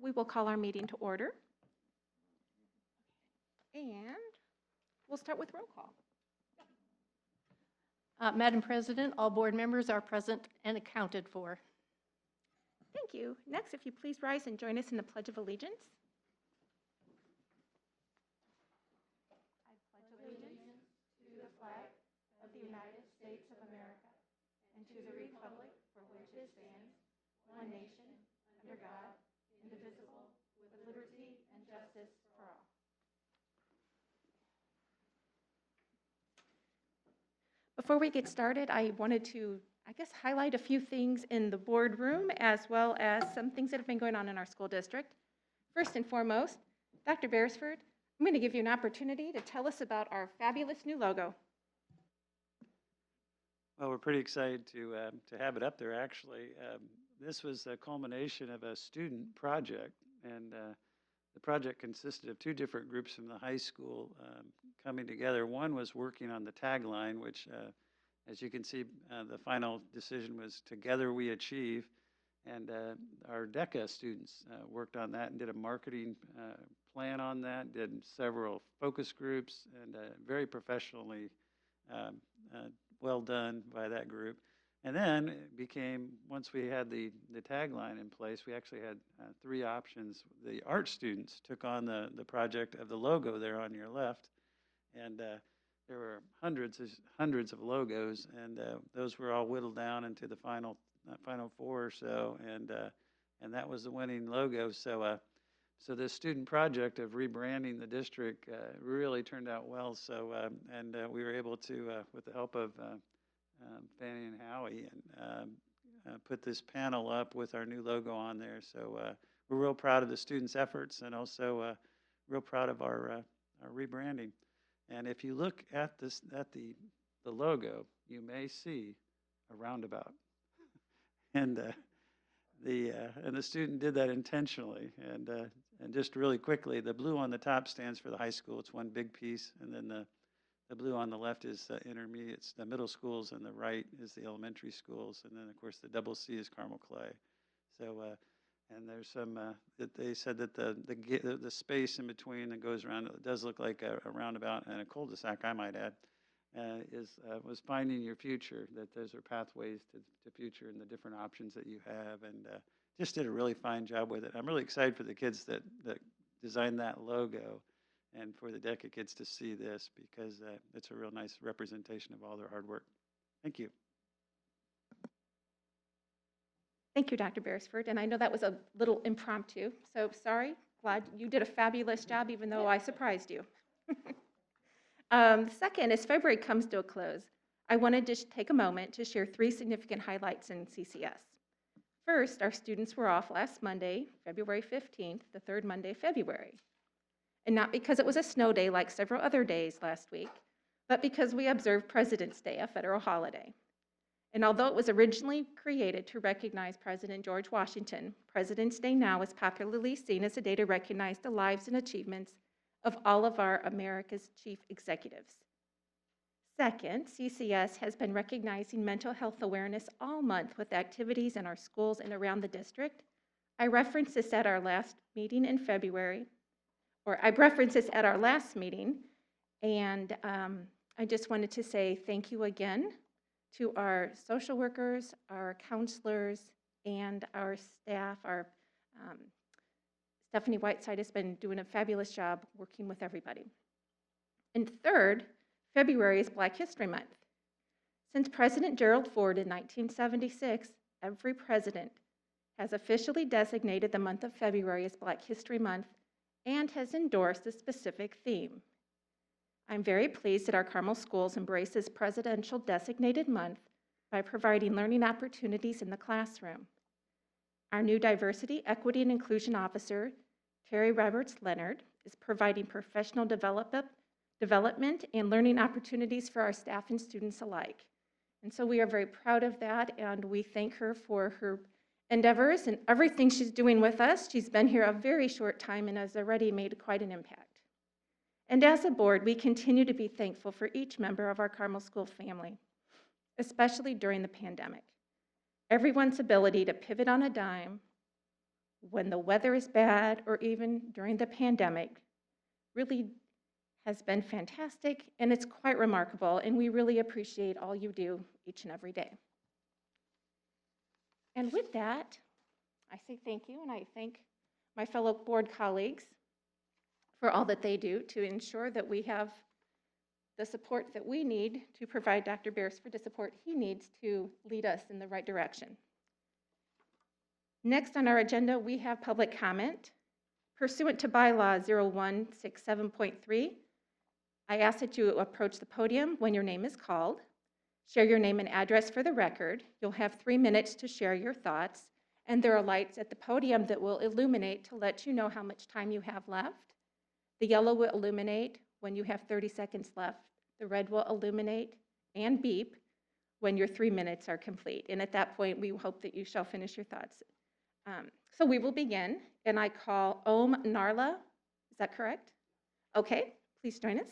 we will call our meeting to order. And we'll start with roll call. Madam President, all board members are present and accounted for. Thank you. Next, if you please rise and join us in the Pledge of Allegiance. I pledge allegiance to the flag of the United States of America and to the republic for which it stands, one nation, under God, indivisible, with liberty and justice for all. Before we get started, I wanted to, highlight a few things in the boardroom as well as some things that have been going on in our school district. First and foremost, Dr. Beresford, I'm going to give you an opportunity to tell us about our fabulous new logo. Well, we're pretty excited to have it up there, actually. This was a culmination of a student project, and the project consisted of two different groups from the high school coming together. One was working on the tagline, which, as you can see, the final decision was "Together We Achieve," and our DECA students worked on that and did a marketing plan on that, did several focus groups, and very professionally well done by that group. And then it became, once we had the tagline in place, we actually had three options. The art students took on the project of the logo there on your left, and there were hundreds of logos, and those were all whittled down into the final four or so, and that was the winning logo. So this student project of rebranding the district really turned out well. So and we were able to, with the help of Fanny and Howie, and put this panel up with our new logo on there. So we're real proud of the students' efforts, and also real proud of our rebranding. And if you look at the logo, you may see a roundabout, and the student did that intentionally. And just really quickly, the blue on the top stands for the high school. It's one big piece, and then the blue on the left is intermediates, the middle schools, and the right is the elementary schools, and then of course the double C is Carmel Clay. So, and there's some that they said that the space in between that goes around, it does look like a roundabout and a cul-de-sac, I might add, was finding your future. That those are pathways to future and the different options that you have, and just did a really fine job with it. I'm really excited for the kids that designed that logo, and for the DECA kids to see this, because it's a real nice representation of all their hard work. Thank you. Thank you, Dr. Beresford. And I know that was a little impromptu, so sorry. Glad you did a fabulous job, even though I surprised you. Second, as February comes to a close, I wanted to take a moment to share three significant highlights in CCS. First, our students were off last Monday, February 15th, the third Monday of February. And not because it was a snow day like several other days last week, but because we observed President's Day, a federal holiday. And although it was originally created to recognize President George Washington, President's Day now is popularly seen as a day to recognize the lives and achievements of all of our America's chief executives. Second, CCS has been recognizing mental health awareness all month with activities in our schools and around the district. I referenced this at our last meeting in February, and I just wanted to say thank you again to our social workers, our counselors, and our staff. Stephanie Whiteside has been doing a fabulous job working with everybody. And third, February is Black History Month. Since President Gerald Ford in 1976, every president has officially designated the month of February as Black History Month and has endorsed a specific theme. I'm very pleased that our Carmel Schools embrace this presidential designated month by providing learning opportunities in the classroom. Our new Diversity, Equity, and Inclusion Officer, Terry Roberts-Leonard, is providing professional development and learning opportunities for our staff and students alike. And so we are very proud of that, and we thank her for her endeavors and everything she's doing with us. She's been here a very short time and has already made quite an impact. And as a board, we continue to be thankful for each member of our Carmel School family, especially during the pandemic. Everyone's ability to pivot on a dime, when the weather is bad, or even during the pandemic, really has been fantastic, and it's quite remarkable, and we really appreciate all you do each and every day. And with that, I say thank you, and I thank my fellow board colleagues for all that they do to ensure that we have the support that we need to provide Dr. Beresford the support he needs to lead us in the right direction. Next on our agenda, we have public comment. Pursuant to bylaw 0167.3, I ask that you approach the podium when your name is called. Share your name and address for the record. You'll have 3 minutes to share your thoughts, and there are lights at the podium that will illuminate to let you know how much time you have left. The yellow will illuminate when you have 30 seconds left. The red will illuminate and beep when your 3 minutes are complete. And at that point, we hope that you shall finish your thoughts. So we will begin, and I call Om Narla. Is that correct? Okay, please join us.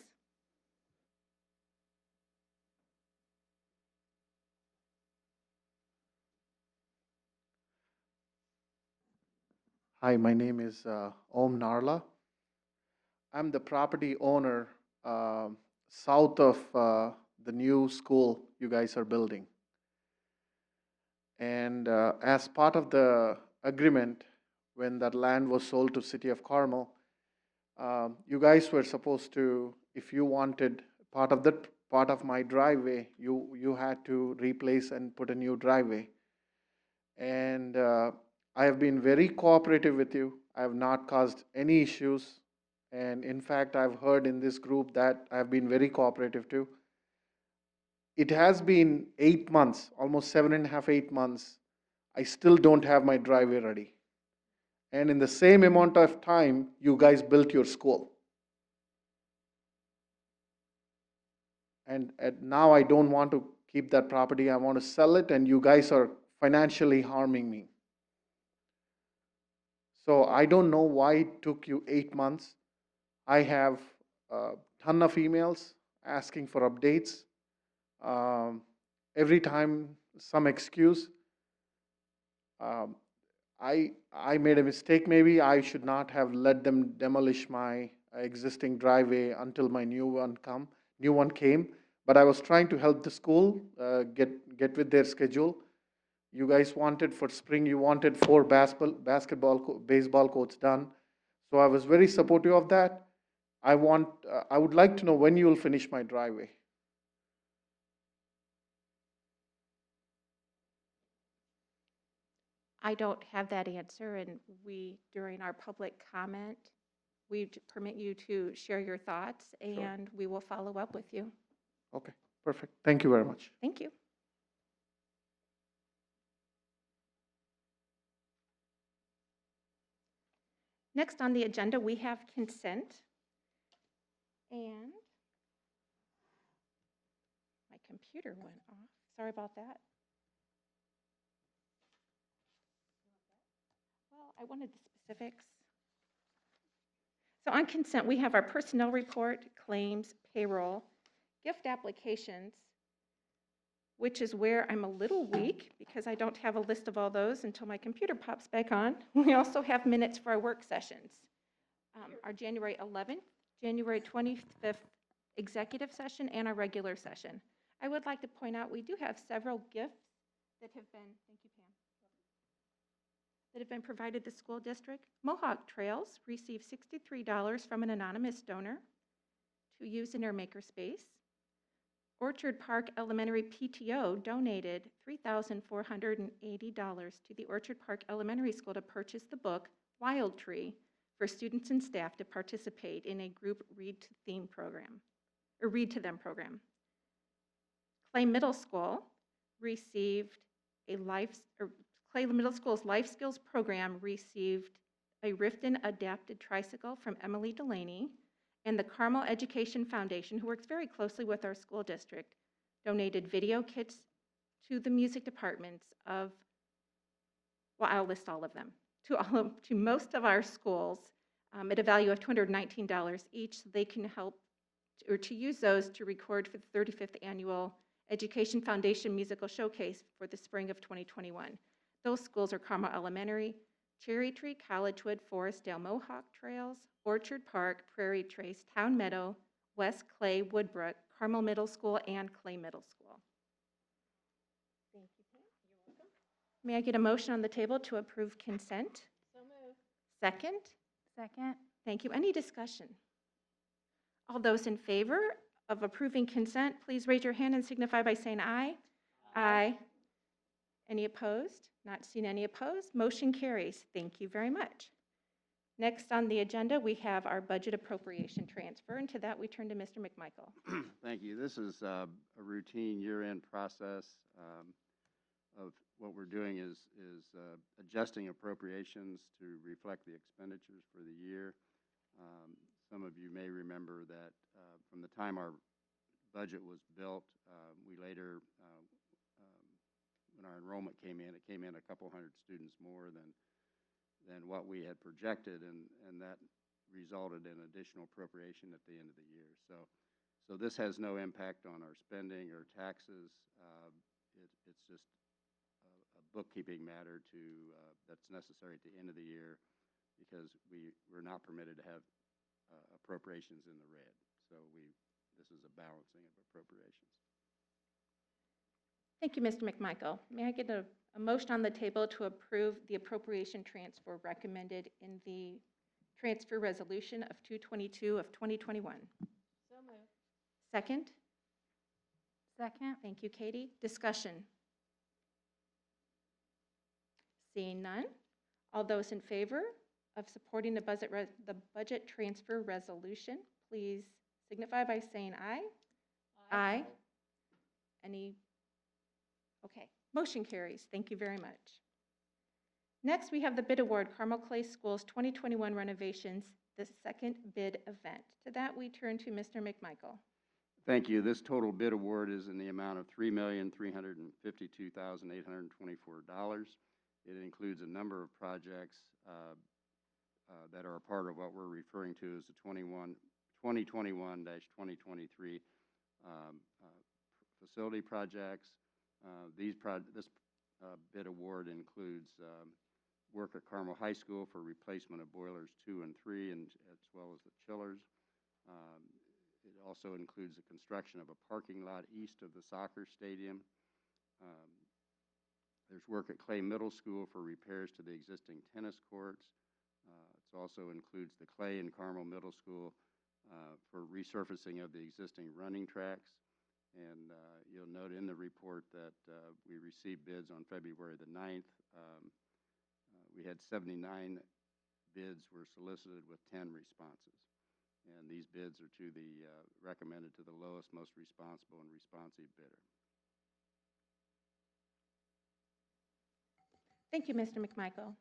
Hi, my name is Om Narla. I'm the property owner south of the new school you guys are building. And as part of the agreement, when that land was sold to City of Carmel, you guys were supposed to, if you wanted part of my driveway, you had to replace and put a new driveway. And I have been very cooperative with you. I have not caused any issues. And in fact, I've heard in this group that I have been very cooperative too. It has been 8 months, almost 7.5, 8 months. I still don't have my driveway ready. And in the same amount of time, you guys built your school. And now I don't want to keep that property. I want to sell it, and you guys are financially harming me. So I don't know why it took you 8 months. I have a ton of emails asking for updates. Every time some excuse. I made a mistake maybe. I should not have let them demolish my existing driveway until my new one came. But I was trying to help the school get with their schedule. You guys wanted for spring, you wanted 4 baseball courts done. So I was very supportive of that. I would like to know when you will finish my driveway. I don't have that answer, and during our public comment, we permit you to share your thoughts, and we will follow up with you. Okay, perfect. Thank you very much. Thank you. Next on the agenda, we have consent. And my computer went off. Sorry about that. Well, I wanted the specifics. So on consent, we have our personnel report, claims, payroll, gift applications, which is where I'm a little weak because I don't have a list of all those until my computer pops back on. We also have minutes for our work sessions. Our January 11th, January 25th executive session, and our regular session. I would like to point out we do have several gifts that have been, thank you, Pam, that have been provided to school district. Mohawk Trails received $63 from an anonymous donor to use in their makerspace. Orchard Park Elementary PTO donated $3,480 to the Orchard Park Elementary School to purchase the book Wild Tree for students and staff to participate in a group read to them program. Clay Middle School received Clay Middle School's Life Skills program received a Riften adapted tricycle from Emily Delaney, and the Carmel Education Foundation, who works very closely with our school district, donated video kits to the music departments of, well, I'll list all of them, to most of our schools at a value of $219 each. So they can help or to use those to record for the 35th Annual Education Foundation Musical Showcase for the spring of 2021. Those schools are Carmel Elementary, Cherry Tree, Collegewood, Forestdale, Mohawk Trails, Orchard Park, Prairie Trace, Town Meadow, West Clay, Woodbrook, Carmel Middle School, and Clay Middle School. Thank you, Pam. You're welcome. May I get a motion on the table to approve consent? So moved. Second? Second. Thank you. Any discussion? All those in favor of approving consent, please raise your hand and signify by saying aye. Aye. Any opposed? Not seen any opposed. Motion carries. Thank you very much. Next on the agenda, we have our budget appropriation transfer, and to that, we turn to Mr. McMichael. Thank you. This is a routine year-end process of what we're doing is adjusting appropriations to reflect the expenditures for the year. Some of you may remember that from the time our budget was built, we later, when our enrollment came in, it came in a couple hundred students more than what we had projected, and that resulted in additional appropriation at the end of the year. So this has no impact on our spending or taxes. It's just a bookkeeping matter that's necessary at the end of the year because we're not permitted to have appropriations in the red. So this is a balancing of appropriations. Thank you, Mr. McMichael. May I get a motion on the table to approve the appropriation transfer recommended in the transfer resolution of 2/22 of 2021? So moved. Second? Second. Thank you, Katie. Discussion? Seeing none. All those in favor of supporting the budget transfer resolution, please signify by saying aye. Aye. Any? Okay. Motion carries. Thank you very much. Next, we have the bid award, Carmel Clay Schools 2021 renovations, the second bid event. To that, we turn to Mr. McMichael. Thank you. This total bid award is in the amount of $3,352,824. It includes a number of projects that are a part of what we're referring to as the 2021-2023 facility projects. This bid award includes work at Carmel High School for replacement of boilers 2 and 3, and as well as the chillers. It also includes the construction of a parking lot east of the soccer stadium. There's work at Clay Middle School for repairs to the existing tennis courts. It also includes the Clay and Carmel Middle School for resurfacing of the existing running tracks. And you'll note in the report that we received bids on February the 9th. We had 79 bids were solicited with 10 responses. And these bids are recommended to the lowest, most responsible and responsive bidder. Thank you, Mr. McMichael.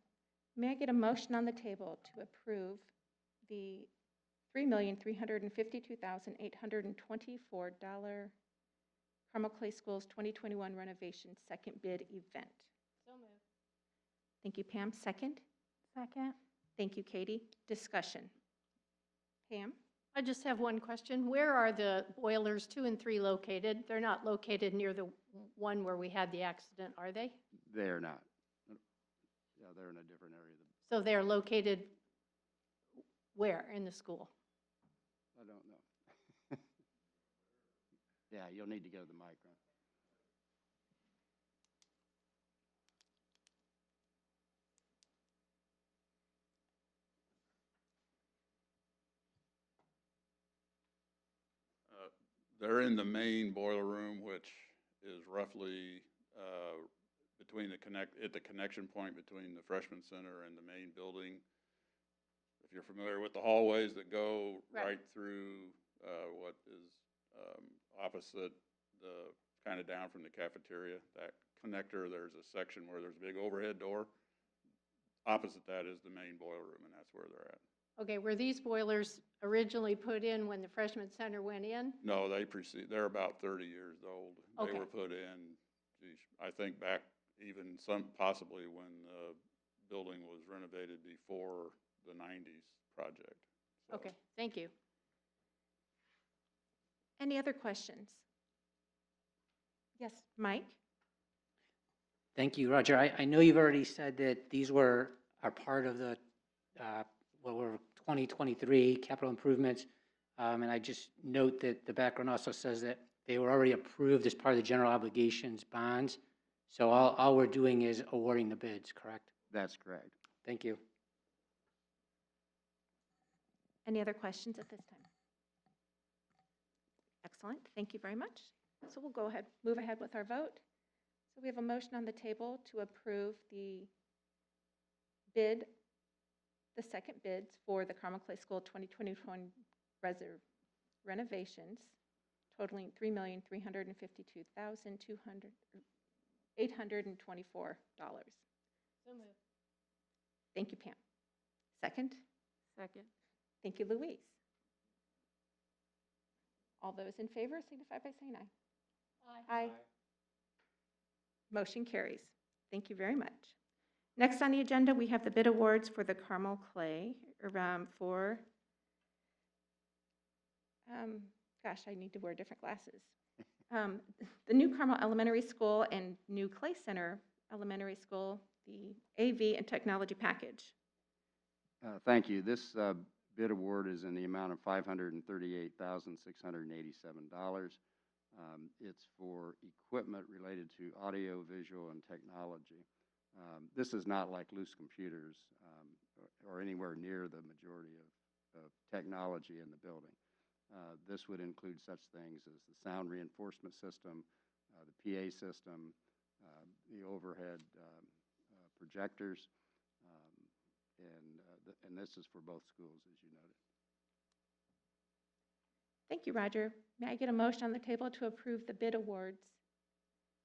May I get a motion on the table to approve the $3,352,824 Carmel Clay Schools 2021 renovation second bid event? So moved. Thank you, Pam. Second? Second. Thank you, Katie. Discussion. Pam? I just have one question. Where are the boilers 2 and 3 located? They're not located near the one where we had the accident, are they? They are not. Yeah, they're in a different area. So they're located where in the school? I don't know. Yeah, you'll need to go to the microphone. They're in the main boiler room, which is roughly between the connection point between the freshman center and the main building. If you're familiar with the hallways that go right through what is opposite kind of down from the cafeteria, that connector, there's a section where there's a big overhead door. Opposite that is the main boiler room, and that's where they're at. Okay, were these boilers originally put in when the freshman center went in? No, they're about 30 years old. Okay. They were put in, geez, I think back even possibly when the building was renovated before the 90s project. So. Okay, thank you. Any other questions? Yes, Mike? Thank you, Roger. I know you've already said that these were are part of the, what were 2023 capital improvements. And I just note that the background also says that they were already approved as part of the general obligations bonds. So all we're doing is awarding the bids, correct? That's correct. Thank you. Any other questions at this time? Excellent, thank you very much. So we'll go ahead, move ahead with our vote. So we have a motion on the table to approve the bid, the second bids for the Carmel Clay School 2021 renovations totaling $3,352,824. So moved. Thank you, Pam. Second? Second. Thank you, Louise. All those in favor signify by saying aye. Aye. Motion carries. Thank you very much. Next on the agenda, we have the bid awards for the Carmel Clay for, gosh, I need to wear different glasses. The new Carmel Elementary School and new Clay Center Elementary School, the AV and technology package. Thank you. This bid award is in the amount of $538,687. It's for equipment related to audio, visual, and technology. This is not like loose computers or anywhere near the majority of technology in the building. This would include such things as the sound reinforcement system, the PA system, the overhead projectors, and this is for both schools, as you noted. Thank you, Roger. May I get a motion on the table to approve the bid awards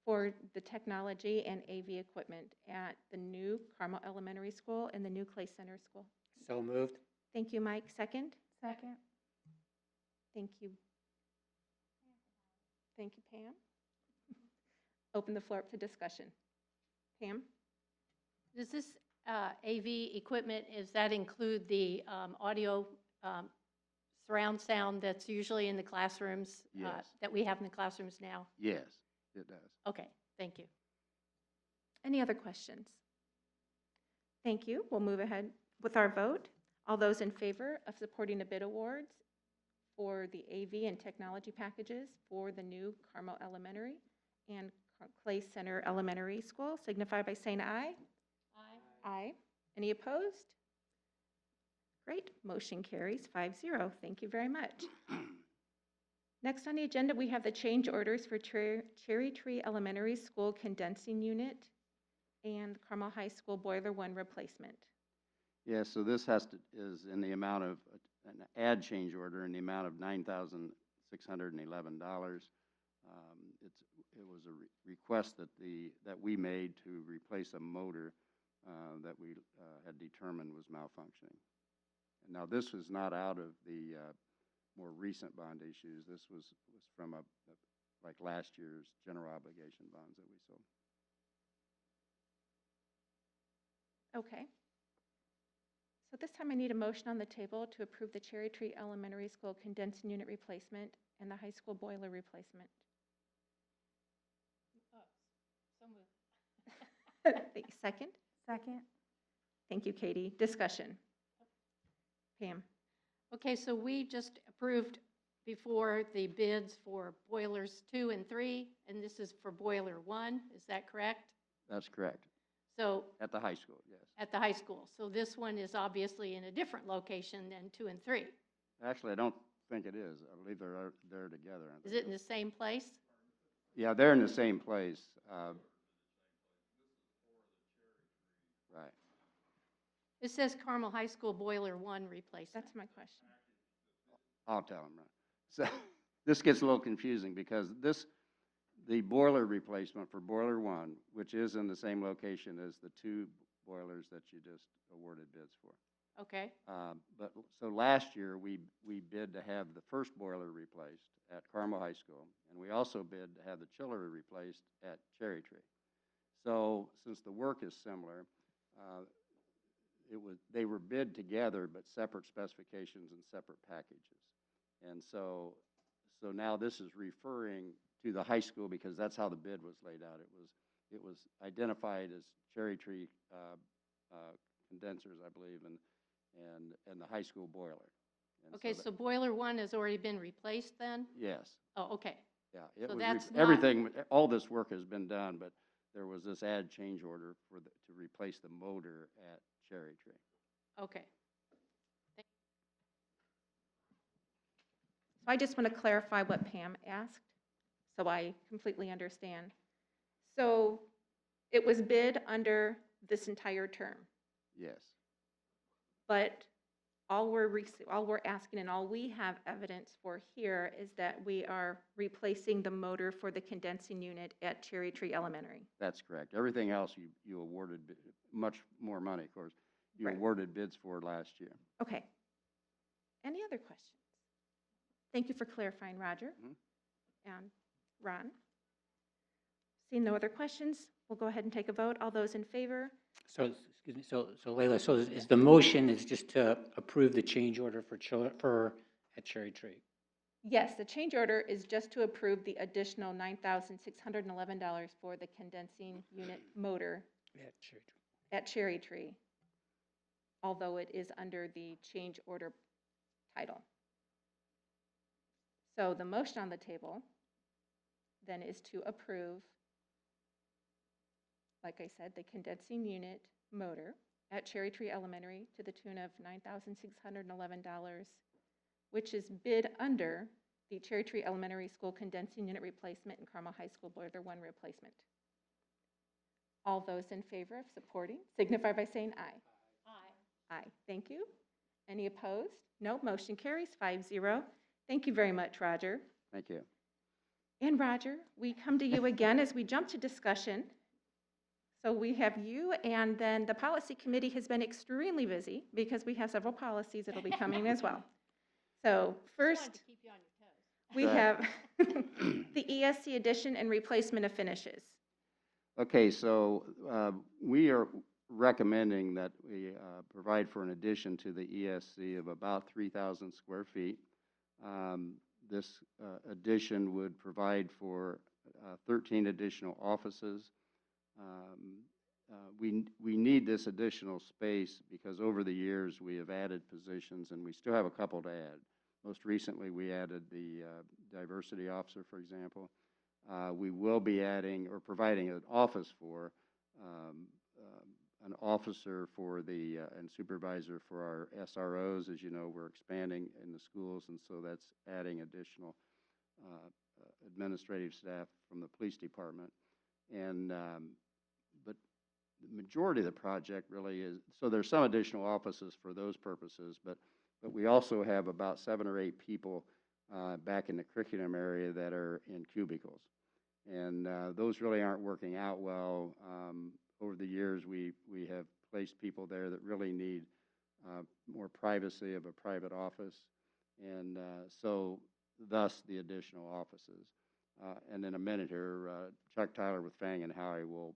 for the technology and AV equipment at the new Carmel Elementary School and the new Clay Center School? So moved. Thank you, Mike. Second? Second. Thank you. Thank you, Pam. Open the floor up to discussion. Pam? Does this AV equipment, does that include the audio surround sound that's usually in the classrooms? Yes. That we have in the classrooms now? Yes, it does. Okay, thank you. Any other questions? Thank you. We'll move ahead with our vote. All those in favor of supporting the bid awards for the AV and technology packages for the new Carmel Elementary and Clay Center Elementary School signify by saying aye. Aye. Aye. Any opposed? Great. Motion carries 5-0. Thank you very much. Next on the agenda, we have the change orders for Cherry Tree Elementary School condensing unit and Carmel High School Boiler 1 replacement. Yeah, so this is in the amount of, an add change order in the amount of $9,611. It was a request that we made to replace a motor that we had determined was malfunctioning. And now this was not out of the more recent bond issues. This was from like last year's general obligation bonds that we sold. Okay. So this time I need a motion on the table to approve the Cherry Tree Elementary School condensing unit replacement and the high school boiler replacement. So moved. Second? Second. Thank you, Katie. Discussion. Pam? Okay, so we just approved before the bids for boilers 2 and 3, and this is for boiler 1, is that correct? That's correct. So At the high school, yes. at the high school. So this one is obviously in a different location than 2 and 3. Actually, I don't think it is. I believe they're together. aren't Is they? it in the same place? Yeah, they're in the same place. Right. It says Carmel High School Boiler 1 replacement. That's my question. I'll tell them. Right. So this gets a little confusing because the boiler replacement for boiler 1, which is in the same location as the 2 boilers that you just awarded bids for. Okay, So last year, we bid to have the first boiler replaced at Carmel High School, and we also bid to have the chiller replaced at Cherry Tree. So since the work is similar, they were bid together, but separate specifications and separate packages. And so now this is referring to the high school because that's how the bid was laid out. It was identified as Cherry Tree condensers, I believe, and the high school boiler. And Okay, that- so boiler one has already been replaced then? Yes, Oh, okay. yeah. It So was that's not- everything, all this work has been done, but there was this add change order to replace the motor at Cherry Tree. Okay. So I just want to clarify what Pam asked, so I completely understand. So it was bid under this entire term, Yes, but all we're asking and all we have evidence for here is that we are replacing the motor for the condensing unit at Cherry Tree Elementary. that's correct. Everything else you awarded much more money, of course. You Right. awarded bids for last year. Okay. Any other questions? Thank you for clarifying, Roger. Mhm. And Ron? Seeing no other questions, we'll go ahead and take a vote. All those in favor? So, excuse me, so Leila, so is the motion is just to approve the change order at Cherry Tree? Yes, the change order is just to approve the additional $9,611 for the condensing unit motor At Cherry Tree. at Cherry Tree, although it is under the change order title. So the motion on the table then is to approve, like I said, the condensing unit motor at Cherry Tree Elementary to the tune of $9,611, which is bid under the Cherry Tree Elementary School condensing unit replacement and Carmel High School boiler one replacement. All those in favor of supporting signify by saying aye. Aye. Aye, thank you. Any opposed? No, motion carries 5-0. Thank you very much, Roger. Thank you. And Roger, we come to you again as we jump to discussion. So we have you, and then the policy committee has been extremely busy because we have several policies that'll be coming as well. So Just wanted first, to keep you on your toes. we Go ahead. have the ESC addition and replacement of finishes. Okay, so we are recommending that we provide for an addition to the ESC of about 3,000 square feet. This addition would provide for 13 additional offices. We need this additional space because over the years we have added positions and we still have a couple to add. Most recently, we added the diversity officer, for example. We will be adding or providing an office for an officer for the and supervisor for our SROs. As you know, we're expanding in the schools, and so that's adding additional administrative staff from the police department. And but the majority of the project really is, so there's some additional offices for those purposes, but we also have about 7 or 8 people back in the curriculum area that are in cubicles. And those really aren't working out well. Over the years, we have placed people there that really need more privacy of a private office. And so thus the additional offices. And in a minute here, Chuck Tyler with Fang and Howie will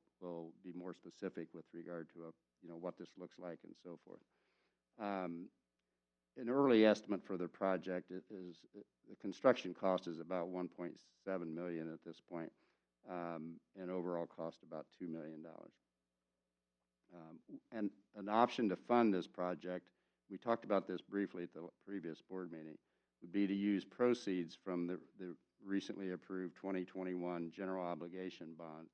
be more specific with regard to what this looks like and so forth. An early estimate for the project is the construction cost is about $1.7 million at this point, and overall cost about $2 million. And an option to fund this project, we talked about this briefly at the previous board meeting, would be to use proceeds from the recently approved 2021 general obligation bond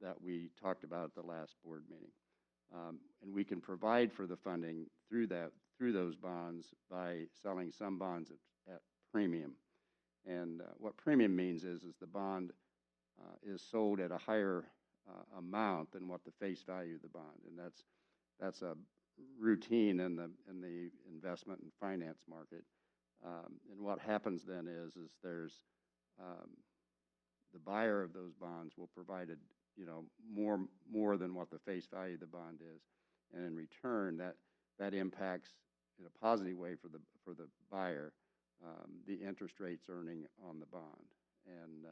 that we talked about at the last board meeting. And we can provide for the funding through those bonds by selling some bonds at premium. And what premium means is the bond is sold at a higher amount than what the face value of the bond, and that's a routine in the investment and finance market. And what happens then is there's the buyer of those bonds will provide more than what the face value of the bond is, and in return that impacts in a positive way for the buyer the interest rates earning on the bond. And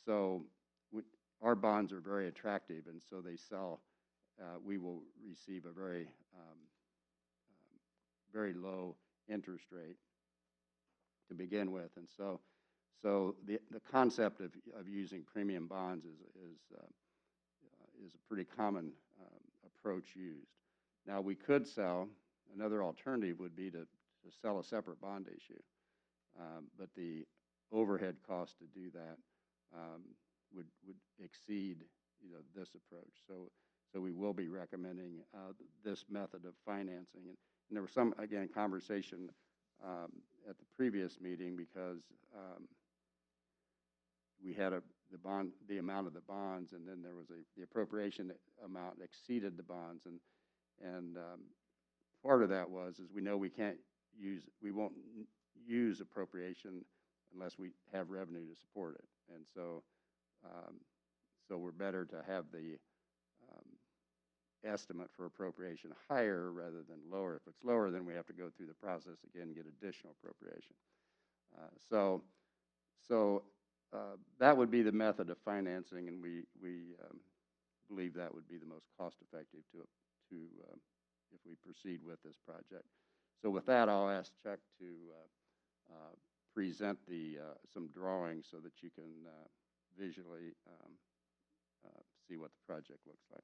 so our bonds are very attractive, and so they sell. We will receive a very very low interest rate to begin with, and so the concept of using premium bonds is a pretty common approach used. Now, we could sell, another alternative would be to sell a separate bond issue. But the overhead cost to do that would exceed, this approach. So we will be recommending this method of financing. And there was some, again, conversation at the previous meeting because we had the amount of the bonds, and then there was the appropriation amount exceeded the bonds, and part of that is we know we won't use appropriation unless we have revenue to support it, and so we're better to have the estimate for appropriation higher rather than lower. If it's lower, then we have to go through the process again and get additional appropriation. That would be the method of financing, and we believe that would be the most cost-effective to if we proceed with this project. So with that, I'll ask Chuck to present some drawings so that you can visually see what the project looks like.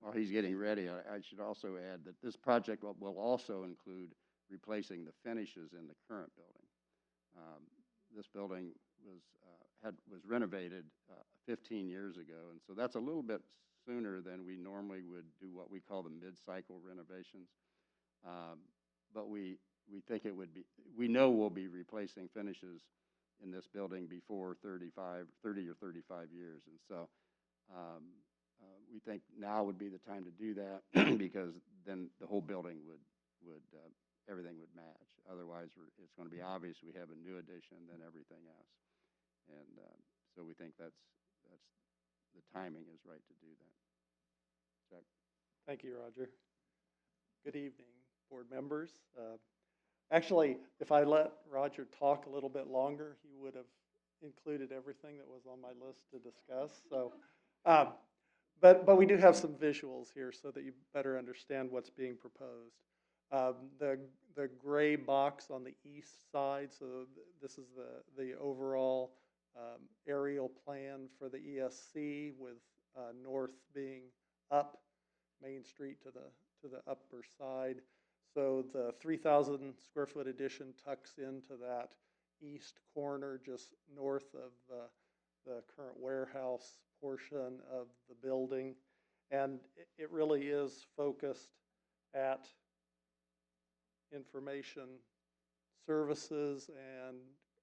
While he's getting ready, I should also add that this project will also include replacing the finishes in the current building. This building was renovated 15 years ago, and so that's a little bit sooner than we normally would do what we call the mid-cycle renovations. But we think it would be, we know we'll be replacing finishes in this building before 30 or 35 years, and so we think now would be the time to do that because then the whole building would everything would match. Otherwise, it's going to be obvious we have a new addition than everything else, and so we think that's the timing is right to do that. Chuck. Thank you, Roger. Good evening, board members. Actually, if I let Roger talk a little bit longer, he would have included everything that was on my list to discuss. So, but we do have some visuals here so that you better understand what's being proposed. The gray box on the east side, so this is the overall aerial plan for the ESC with north being up, Main Street to the upper side. So the 3,000 square foot addition tucks into that east corner just north of the current warehouse portion of the building. And it really is focused at information services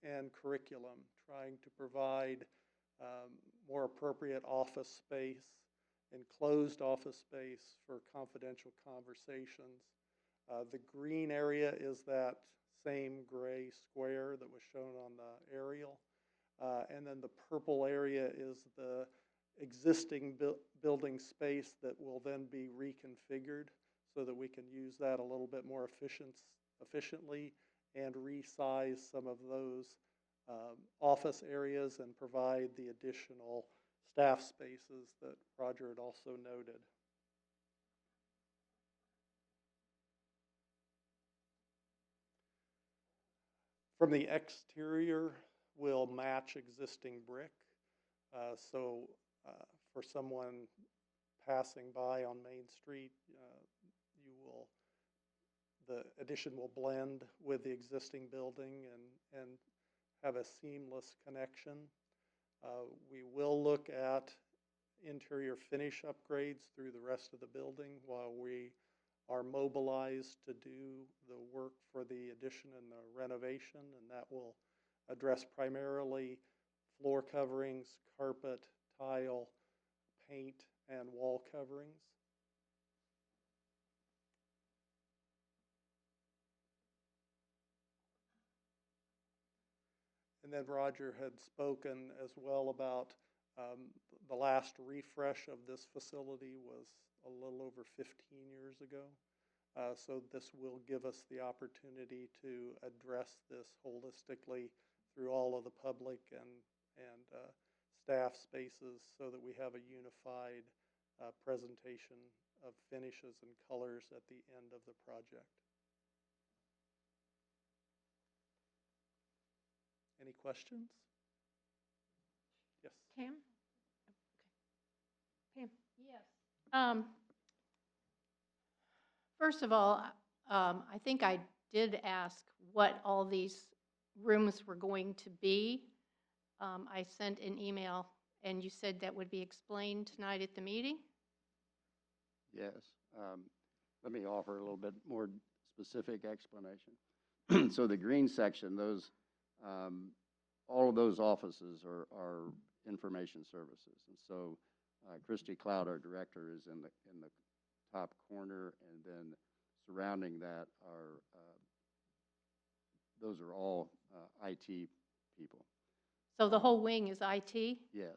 and curriculum, trying to provide more appropriate office space, enclosed office space for confidential conversations. The green area is that same gray square that was shown on the aerial. And then the purple area is the existing building space that will then be reconfigured so that we can use that a little bit more efficiently and resize some of those office areas and provide the additional staff spaces that Roger had also noted. From the exterior, we'll match existing brick. So for someone passing by on Main Street, the addition will blend with the existing building and have a seamless connection. We will look at interior finish upgrades through the rest of the building while we are mobilized to do the work for the addition and the renovation, and that will address primarily floor coverings, carpet, tile, paint, and wall coverings. And then Roger had spoken as well about the last refresh of this facility was a little over 15 years ago. So this will give us the opportunity to address this holistically through all of the public and staff spaces so that we have a unified presentation of finishes and colors at the end of the project. Any questions? Yes. Pam? Pam? Yes. First of all, I think I did ask what all these rooms were going to be. I sent an email, and you said that would be explained tonight at the meeting? Yes. Let me offer a little bit more specific explanation. So the green section, those, all of those offices are information services. And so Christy Cloud, our director, is in the top corner, and then surrounding that are, those are all IT people. So the whole wing is IT? Yes.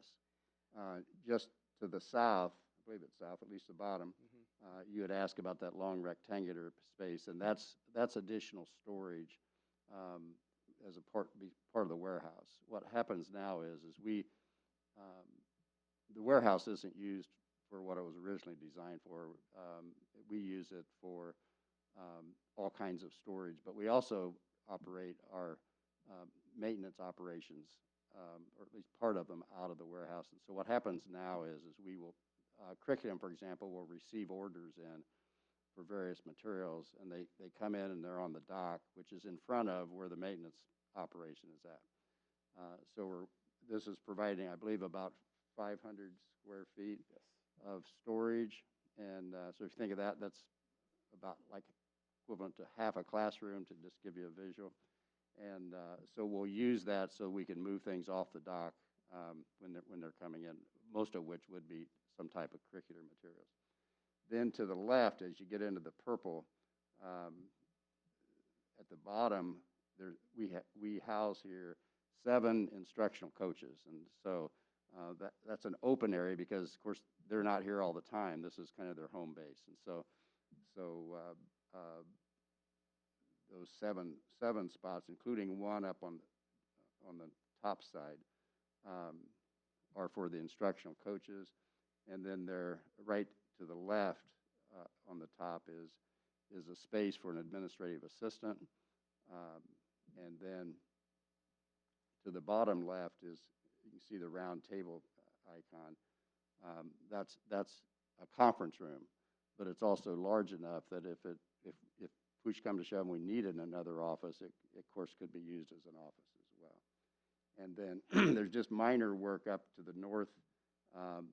Just to the south, I believe it's south, at least the bottom, you had asked about that long rectangular space, and that's additional storage as a part of the warehouse. What happens now is we, the warehouse isn't used for what it was originally designed for. We use it for all kinds of storage, but we also operate our maintenance operations, or at least part of them, out of the warehouse. And so what happens now is we will, Curriculum, for example, will receive orders in for various materials, and they come in and they're on the dock, which is in front of where the maintenance operation is at. So this is providing, I believe, about 500 square feet of storage. And so if you think of that, that's about like equivalent to half a classroom, to just give you a visual. And so we'll use that so we can move things off the dock when they're coming in, most of which would be some type of curricular materials. Then to the left, as you get into the purple, at the bottom, we house here 7 instructional coaches. And so that's an open area because, of course, they're not here all the time. This is kind of their home base. And so those seven spots, including one up on the top side, are for the instructional coaches. And then they're right to the left on the top is a space for an administrative assistant. And then to the bottom left is, you can see the round table icon. That's a conference room, but it's also large enough that if push come to shove and we needed another office, it of course could be used as an office as well. And then there's just minor work up to the north.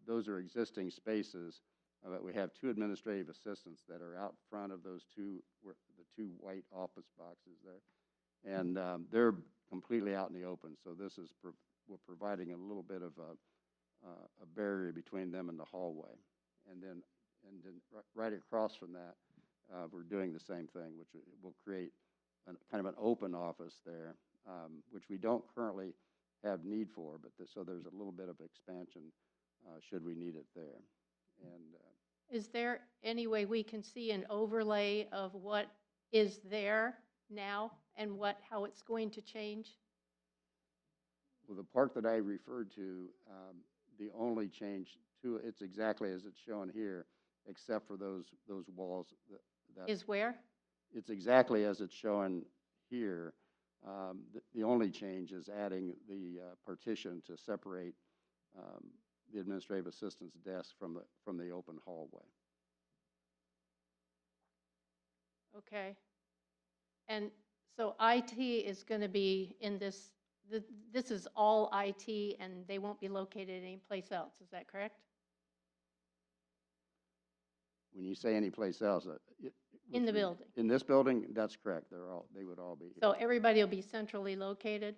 Those are existing spaces, but we have 2 administrative assistants that are out front of those the 2 white office boxes there. And they're completely out in the open, so this is we're providing a little bit of a barrier between them and the hallway. And then right across from that, we're doing the same thing, which will create kind of an open office there, which we don't currently have need for, but so there's a little bit of expansion should we need it there. And Is there any way we can see an overlay of what is there now and how it's going to change? well, the part that I referred to, the only change to it's exactly as it's shown here, except for those walls that Is where? it's exactly as it's shown here. The only change is adding the partition to separate the administrative assistant's desk from the open hallway. Okay. And so IT is going to be in this, this is all IT and they won't be located anyplace else, is that correct? When you say anyplace else, In the building. in this building, that's correct. They would all be here. So everybody will be centrally located?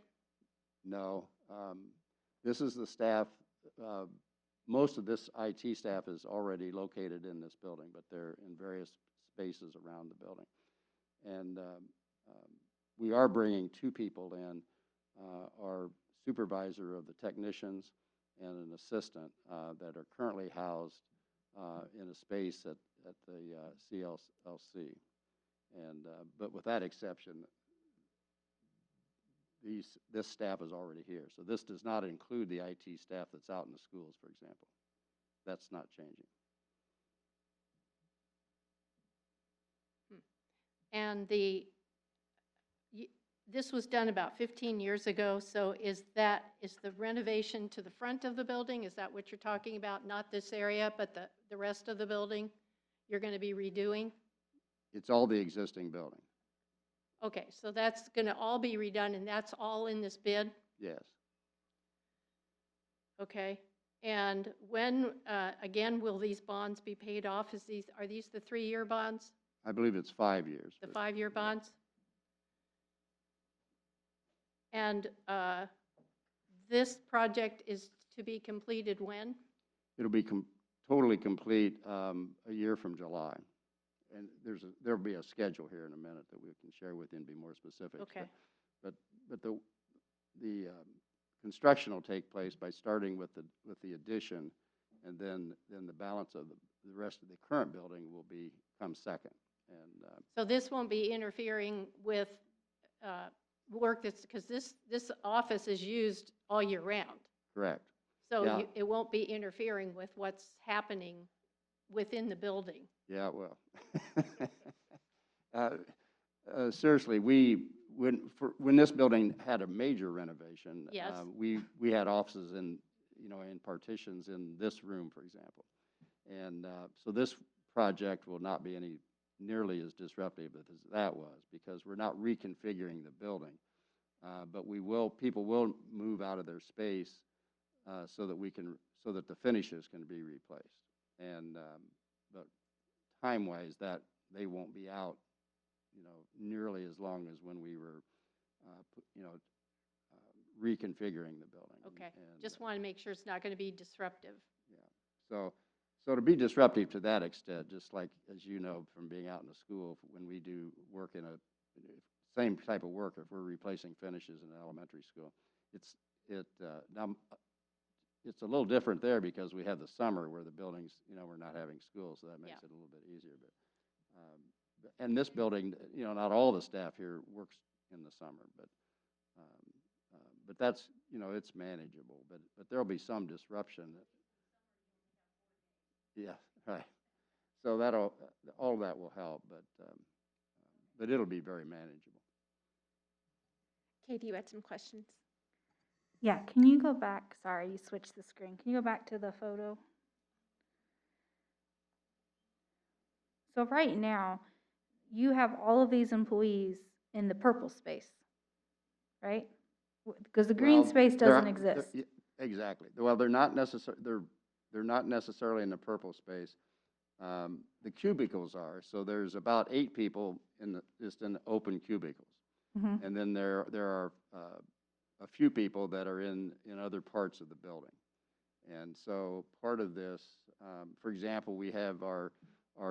No, this is the staff. Most of this IT staff is already located in this building, but they're in various spaces around the building. And we are bringing 2 people in, our supervisor of the technicians and an assistant that are currently housed in a space at the CLC. And but with that exception, this staff is already here. So this does not include the IT staff that's out in the schools, for example. That's not changing. And this was done about 15 years ago, so is the renovation to the front of the building, is that what you're talking about? Not this area, but the rest of the building you're going to be redoing? It's all the existing building, Okay, so that's going to all be redone, and that's all in this bid? yes. Okay. And when, again, will these bonds be paid off? Are these the 3-year bonds, I believe it's 5 years. the but- 5-year bonds? And this project is to be completed when? It'll be totally complete a year from July. And there'll be a schedule here in a minute that we can share with you and be more specific. Okay. But the construction will take place by starting with the addition, and then the balance of the rest of the current building will come second. And So this won't be interfering with work because this office is used all year round. correct. So Yeah. it won't be interfering with what's happening within the building. Yeah, well, seriously, when this building had a major renovation, Yes. We had offices in partitions in this room, for example. And so this project will not be nearly as disruptive as that was, because we're not reconfiguring the building. But people will move out of their space so that the finishes can be replaced. And but time-wise, that they won't be out, nearly as long as when we were, reconfiguring the building. Okay. And, Just want to make sure it's not going to be disruptive. So to be disruptive to that extent, just like, as you know, from being out in the school, when we do work in same type of work, if we're replacing finishes in elementary school, now it's a little different there because we have the summer where the buildings, we're not having school, so that makes Yeah. it a little bit easier. And this building, not all the staff here works in the summer, but that's, it's manageable. But there'll be some disruption. Yeah, right. So all that will help, but it'll be very manageable. Katie, you had some questions? Yeah, can you go back? Sorry, you switched the screen. Can you go back to the photo? So right now, you have all of these employees in the purple space, right? Because the green Well, space they're- doesn't they're- exist. yeah, exactly. Well, they're not necessarily in the purple space. The cubicles are. So there's about 8 people just in open cubicles. Mhm. And then there are a few people that are in other parts of the building. And so part of this, for example, we have our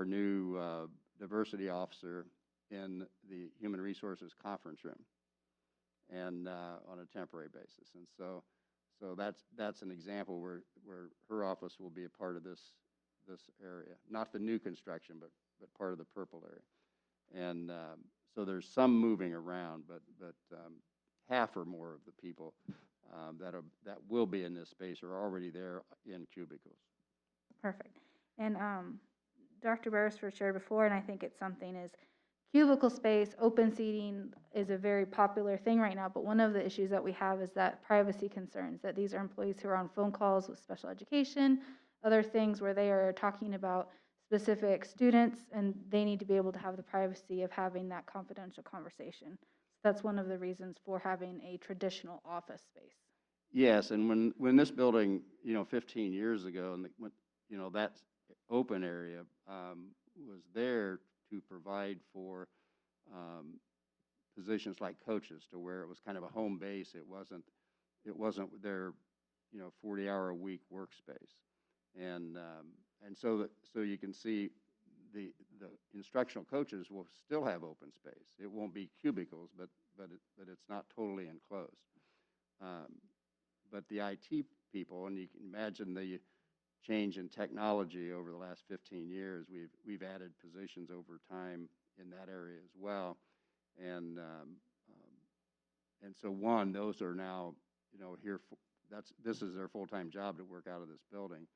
new diversity officer in the Human Resources Conference Room, and on a temporary basis. And so that's an example where her office will be a part of this area, not the new construction, but part of the purple area. And so there's some moving around, but half or more of the people that will be in this space are already there in cubicles. Perfect. And Dr. Beresford shared before, and I think it's something, is cubicle space, open seating is a very popular thing right now, but one of the issues that we have is that privacy concerns, that these are employees who are on phone calls with special education, other things where they are talking about specific students, and they need to be able to have the privacy of having that confidential conversation. So that's one of the reasons for having a traditional office space. Yes, and when this building, 15 years ago, and that open area was there to provide for positions like coaches, to where it was kind of a home base. It wasn't their 40-hour-a-week workspace, and so you can see the instructional coaches will still have open space. It won't be cubicles, but it's not totally enclosed. But the IT people, and you can imagine the change in technology over the last 15 years, we've added positions over time in that area as well. And so those are now, here, this is their full-time job to work out of this building.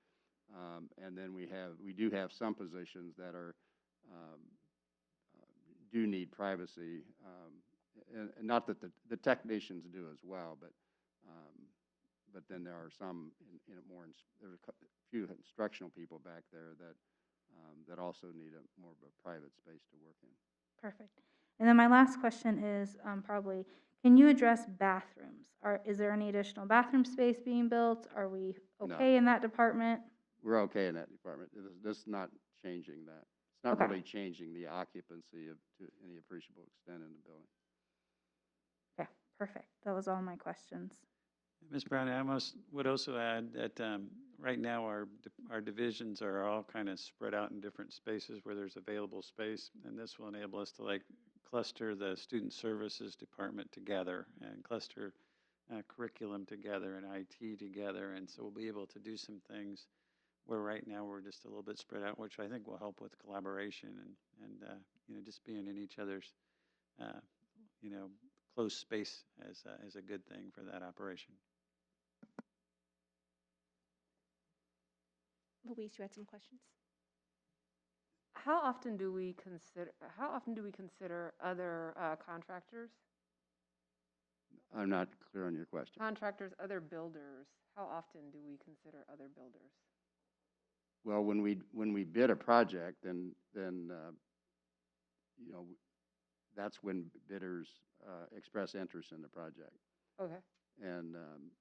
And then we do have some positions that are, do need privacy, and not that the technicians do as well, but then there are some there's a few instructional people back there that also need more of a private space to work in. Perfect. And then my last question is, probably, can you address bathrooms? Is there any additional bathroom space being built? Are we No. okay in that department? We're okay in that department. This is not changing that. It's not Okay. really changing the occupancy to any appreciable extent in the building. Okay, perfect. That was all my questions. Ms. Brown, I would also add that right now our divisions are all kind of spread out in different spaces where there's available space, and this will enable us to cluster the student services department together and cluster curriculum together and IT together, and so we'll be able to do some things where right now we're just a little bit spread out, which I think will help with collaboration and just being in each other's close space as a good thing for that operation. Louise, you had some questions? How often do we consider other contractors? I'm not clear on your question. Contractors, other builders. How often do we consider other builders? Well, when we bid a project, then that's when bidders express interest in the project. Okay. And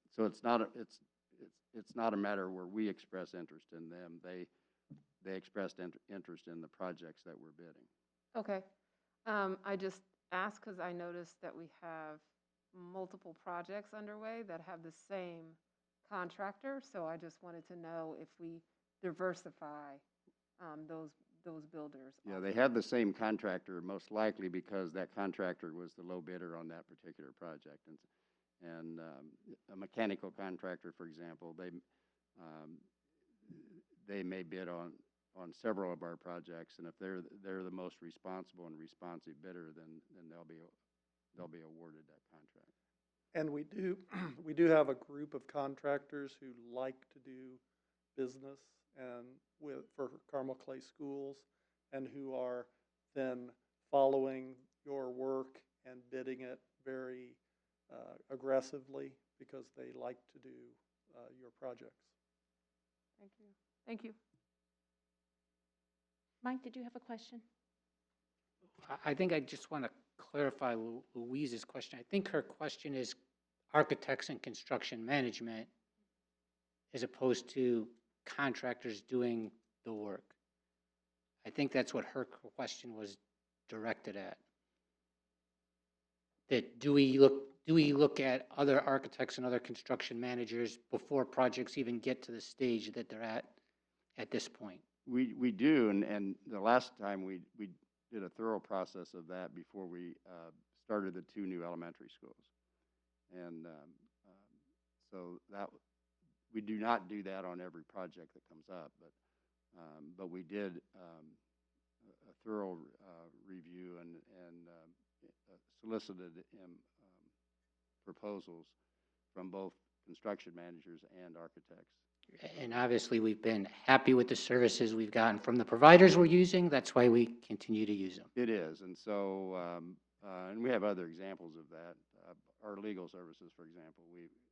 so it's not a matter where we express interest in them. They expressed interest in the projects that we're bidding. Okay. I just asked because I noticed that we have multiple projects underway that have the same contractor. So I just wanted to know if we diversify those builders. Yeah, they have the same contractor most likely because that contractor was the low bidder on that particular project. And a mechanical contractor, for example, they may bid on several of our projects, and if they're the most responsible and responsive bidder, then they'll be awarded that contract. And we do have a group of contractors who like to do business and for Carmel Clay Schools, and who are then following your work and bidding it very aggressively because they like to do your projects. Thank you. Thank you. Mike, did you have a question? I think I just want to clarify Louise's question. I think her question is architects and construction management as opposed to contractors doing the work. I think that's what her question was directed at. That do we look at other architects and other construction managers before projects even get to the stage that they're at this point? We do, and the last time we did a thorough process of that before we started the 2 new elementary schools. And so that we do not do that on every project that comes up, but we did a thorough review and solicited proposals from both construction managers and architects. And obviously, we've been happy with the services we've gotten from the providers we're using. That's why we continue to use them. It is, and so, and we have other examples of that. Our legal services, for example,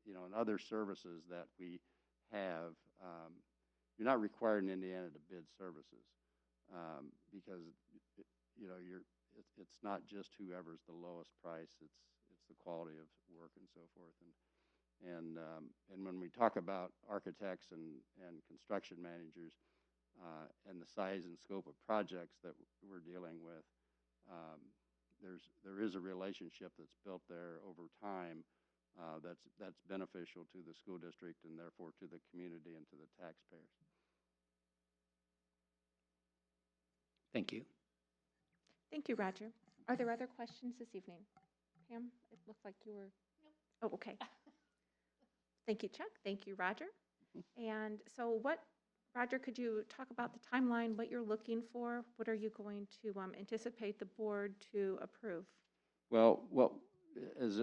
and other services that we have, you're not required in Indiana to bid services because, it's not just whoever's the lowest price, it's the quality of work and so forth. And when we talk about architects and construction managers and the size and scope of projects that we're dealing with, there is a relationship that's built there over time that's beneficial to the school district and therefore to the community and to the taxpayers. Thank you. Thank you, Roger. Are there other questions this evening? Pam, it looked like you were. Nope. Oh, okay. Thank you, Chuck. Thank you, Roger. And so Roger, could you talk about the timeline, what you're looking for? What are you going to anticipate the board to approve? Well, as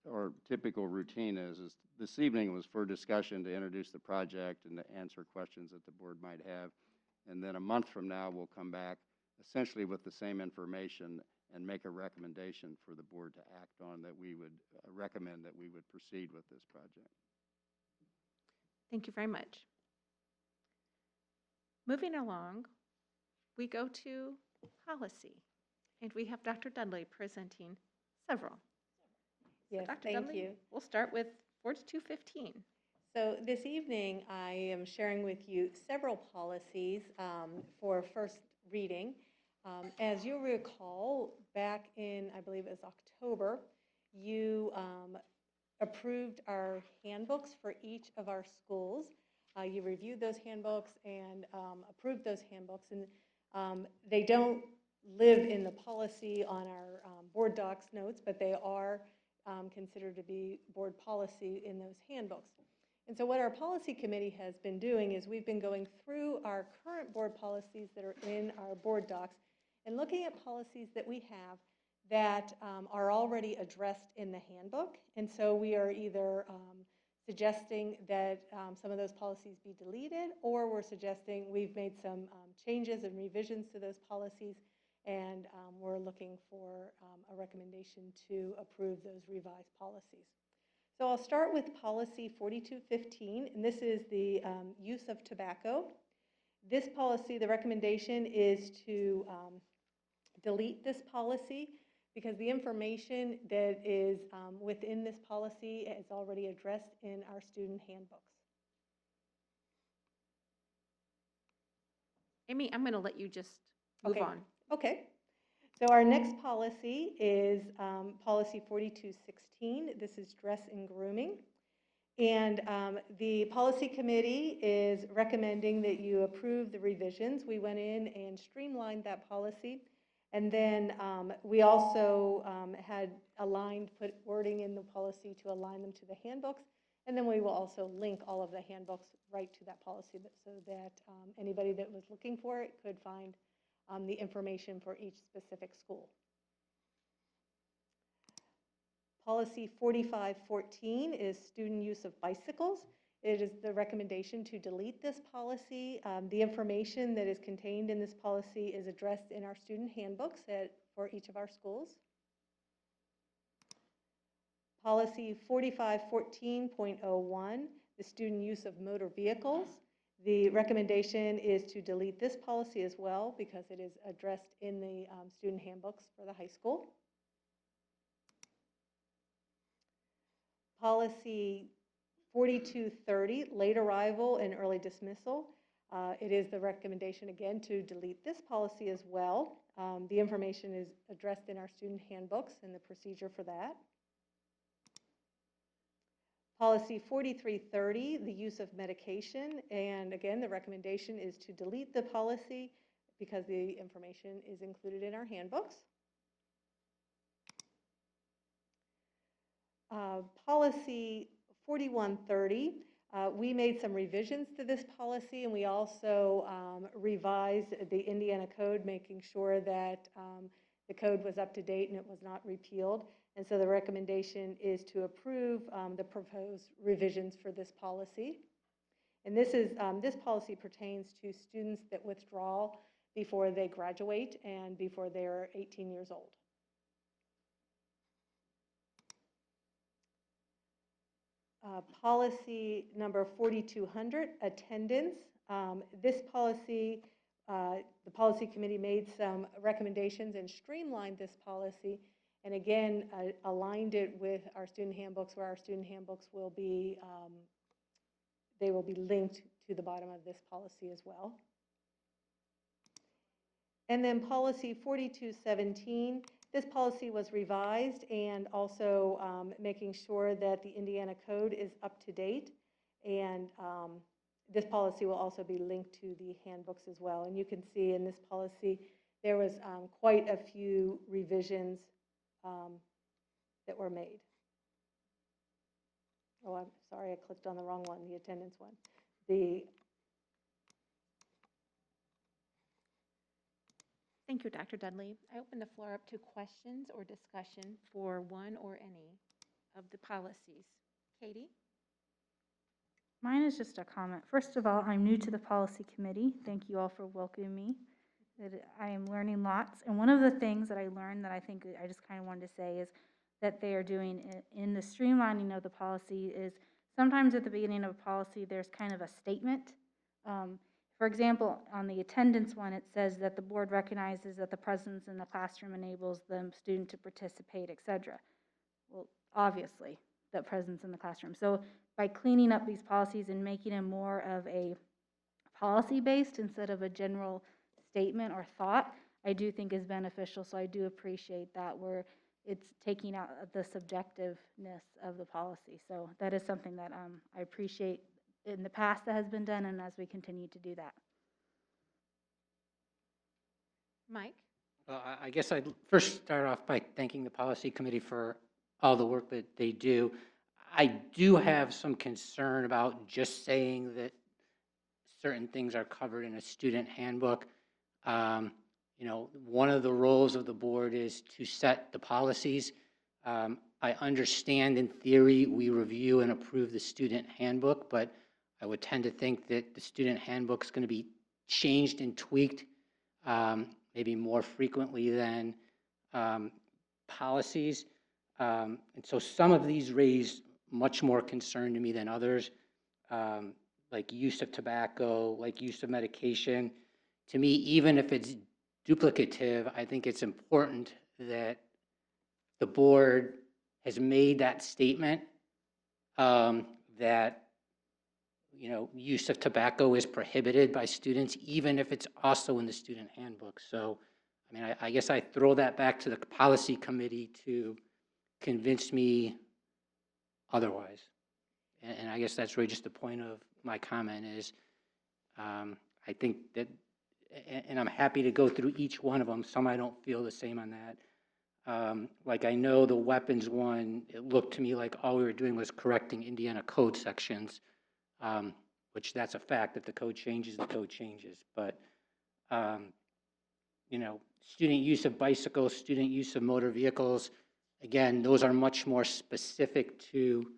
our typical routine is this evening was for discussion to introduce the project and to answer questions that the board might have. And then a month from now, we'll come back essentially with the same information and make a recommendation for the board to act on, that we would recommend that we would proceed with this project. Thank you very much. Moving along, we go to policy, and we have Dr. Dudley presenting several. So Yes, Dr. thank Dudley, you. we'll start with 4215. So this evening, I am sharing with you several policies for first reading. As you recall, back in, I believe it was October, you approved our handbooks for each of our schools. You reviewed those handbooks and approved those handbooks. And they don't live in the policy on our board docs notes, but they are considered to be board policy in those handbooks. And so what our policy committee has been doing is we've been going through our current board policies that are in our board docs and looking at policies that we have that are already addressed in the handbook. And so we are either suggesting that some of those policies be deleted, or we're suggesting we've made some changes and revisions to those policies, and we're looking for a recommendation to approve those revised policies. So I'll start with policy 4215, and this is the use of tobacco. This policy, the recommendation is to delete this policy because the information that is within this policy is already addressed in our student handbooks. Amy, I'm going to let you just move Okay. on. Okay. So our next policy is policy 4216. This is dress and grooming. And the policy committee is recommending that you approve the revisions. We went in and streamlined that policy. And then we also had aligned, put wording in the policy to align them to the handbooks. And then we will also link all of the handbooks right to that policy so that anybody that was looking for it could find the information for each specific school. Policy 4514 is student use of bicycles. It is the recommendation to delete this policy. The information that is contained in this policy is addressed in our student handbooks for each of our schools. Policy 4514.01, the student use of motor vehicles. The recommendation is to delete this policy as well because it is addressed in the student handbooks for the high school. Policy 4230, late arrival and early dismissal. It is the recommendation again to delete this policy as well. The information is addressed in our student handbooks and the procedure for that. Policy 4330, the use of medication, and again, the recommendation is to delete the policy because the information is included in our handbooks. Policy 4130, we made some revisions to this policy, and we also revised the Indiana code, making sure that the code was up to date and it was not repealed. And so the recommendation is to approve the proposed revisions for this policy. And this policy pertains to students that withdraw before they graduate and before they're 18 years old. Policy number 4200, attendance. This policy, the policy committee made some recommendations and streamlined this policy, and again, aligned it with our student handbooks, where our student handbooks will be, they will be linked to the bottom of this policy as well. And then policy 4217, this policy was revised and also making sure that the Indiana code is up to date. And this policy will also be linked to the handbooks as well. And you can see in this policy, there was quite a few revisions that were made. Oh, I'm sorry, I clicked on the wrong one, the attendance one. Thank you, Dr. Dudley. I open the floor up to questions or discussion for one or any of the policies. Katie? Mine is just a comment. First of all, I'm new to the policy committee. Thank you all for welcoming me. that I am learning lots. And one of the things that I learned that I think I just kind of wanted to say is that they are doing in the streamlining of the policy is sometimes at the beginning of a policy, there's kind of a statement. For example, on the attendance one, it says that the board recognizes that the presence in the classroom enables the student to participate, et cetera. Well, obviously, that presence in the classroom. So by cleaning up these policies and making them more of a policy-based instead of a general statement or thought, I do think is beneficial. So I do appreciate that where it's taking out the subjectiveness of the policy. So that is something that I appreciate in the past that has been done and as we continue to do that. Mike? Well, I guess I'd first start off by thanking the policy committee for all the work that they do. I do have some concern about just saying that certain things are covered in a student handbook. You know, one of the roles of the board is to set the policies. I understand in theory we review and approve the student handbook, but I would tend to think that the student handbook is going to be changed and tweaked maybe more frequently than policies. And so some of these raise much more concern to me than others, like use of tobacco, like use of medication. To me, even if it's duplicative, I think it's important that the board has made that statement that, you know, use of tobacco is prohibited by students, even if it's also in the student handbook. So, I mean, I guess I throw that back to the policy committee to convince me otherwise. And I guess that's really just the point of my comment is I think that, and I'm happy to go through each one of them. Some I don't feel the same on that. Like I know the weapons one, it looked to me like all we were doing was correcting Indiana code sections, which that's a fact. If the code changes, the code changes. But, you know, student use of bicycles, student use of motor vehicles, again, those are much more specific to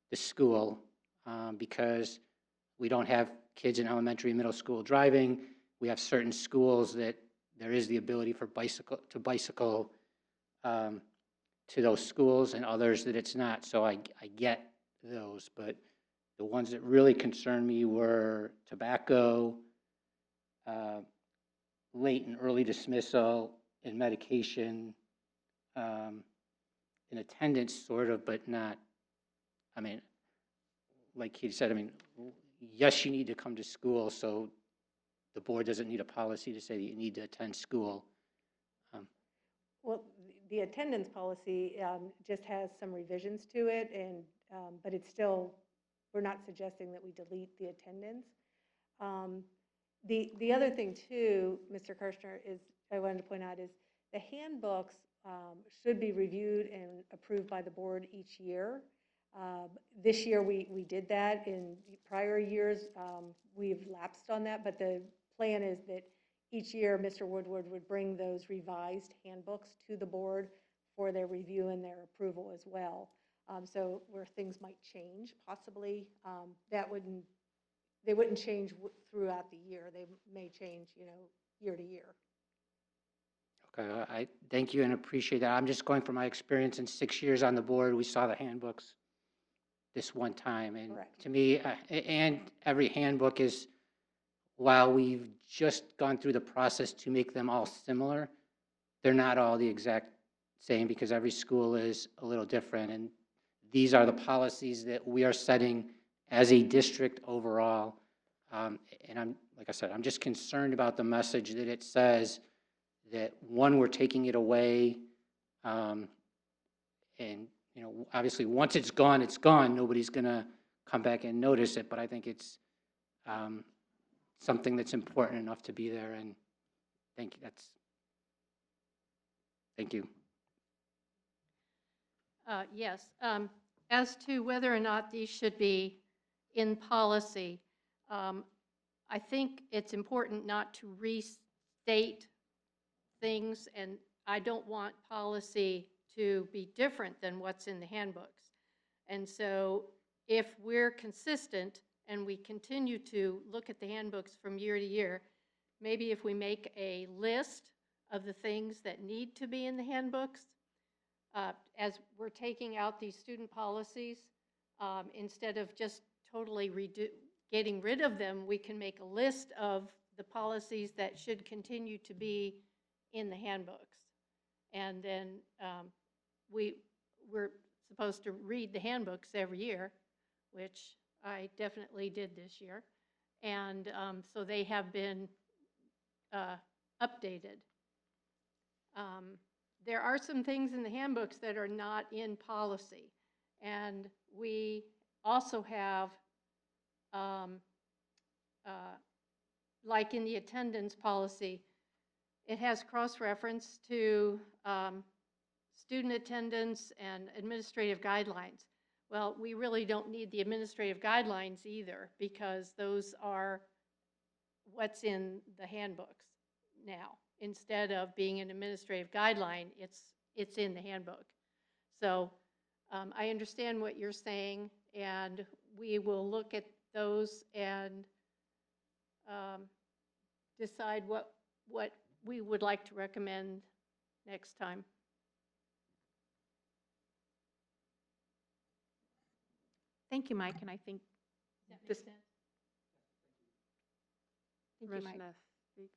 the school because we don't have kids in elementary and middle school driving. We have certain schools that there is the ability for bicycle to those schools and others that it's not. So I get those, but the ones that really concerned me were tobacco, late and early dismissal, and medication, in attendance sort of, but not, I mean, like he said, I mean, yes, you need to come to school, so the board doesn't need a policy to say that you need to attend school. Well, the attendance policy just has some revisions to it, and but it's still, we're not suggesting that we delete the attendance. The other thing too, Mr. Kirschner, is I wanted to point out is the handbooks should be reviewed and approved by the board each year. This year we did that. In prior years we've lapsed on that, but the plan is that each year Mr. Woodward would bring those revised handbooks to the board for their review and their approval as well. So where things might change possibly, they wouldn't change throughout the year. They may change, you know, year to year. Okay, I thank you and appreciate that. I'm just going from my experience in 6 years on the board. We saw the handbooks this one time, and Correct. to me, and every handbook is, while we've just gone through the process to make them all similar, they're not all the exact same because every school is a little different, and these are the policies that we are setting as a district overall. And I'm, like I said, I'm just concerned about the message that it says that, one, we're taking it away, and, you know, obviously once it's gone, nobody's gonna come back and notice it, but I think it's something that's important enough to be there, and thank you, thank you. Yes, as to whether or not these should be in policy, I think it's important not to restate things, and I don't want policy to be different than what's in the handbooks. And so if we're consistent and we continue to look at the handbooks from year to year, maybe if we make a list of the things that need to be in the handbooks, as we're taking out these student policies, instead of just totally getting rid of them, we can make a list of the policies that should continue to be in the handbooks. And then we're supposed to read the handbooks every year, which I definitely did this year. And so they have been updated. There are some things in the handbooks that are not in policy. And we also have, like in the attendance policy, it has cross-reference to student attendance and administrative guidelines. Well, we really don't need the administrative guidelines either, because those are what's in the handbooks now. Instead of being an administrative guideline, it's in the handbook. So I understand what you're saying, and we will look at those and decide what we would like to recommend next time. Thank you, Mike, and I think Does that make this, sense? Thank you, Mike. Commissioner speak?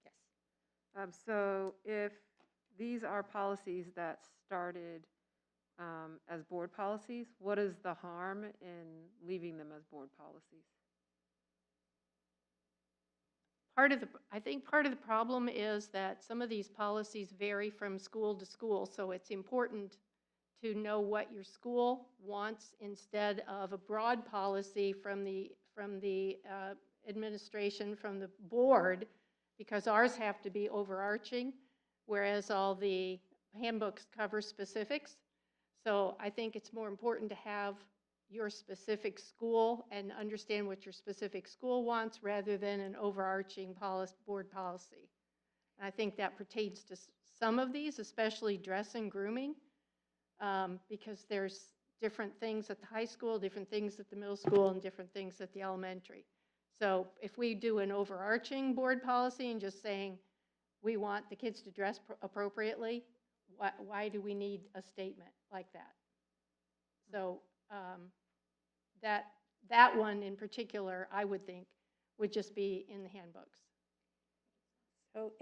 yes. So if these are policies that started as board policies, what is the harm in leaving them as board policies? I think part of the problem is that some of these policies vary from school to school, so it's important to know what your school wants instead of a broad policy from the administration, from the board, because ours have to be overarching, whereas all the handbooks cover specifics. So I think it's more important to have your specific school and understand what your specific school wants rather than an overarching board policy. And I think that pertains to some of these, especially dress and grooming, because there's different things at the high school, different things at the middle school, and different things at the elementary. So if we do an overarching board policy and just saying we want the kids to dress appropriately, why do we need a statement like that? So that one in particular, I would think, would just be in the handbooks. So,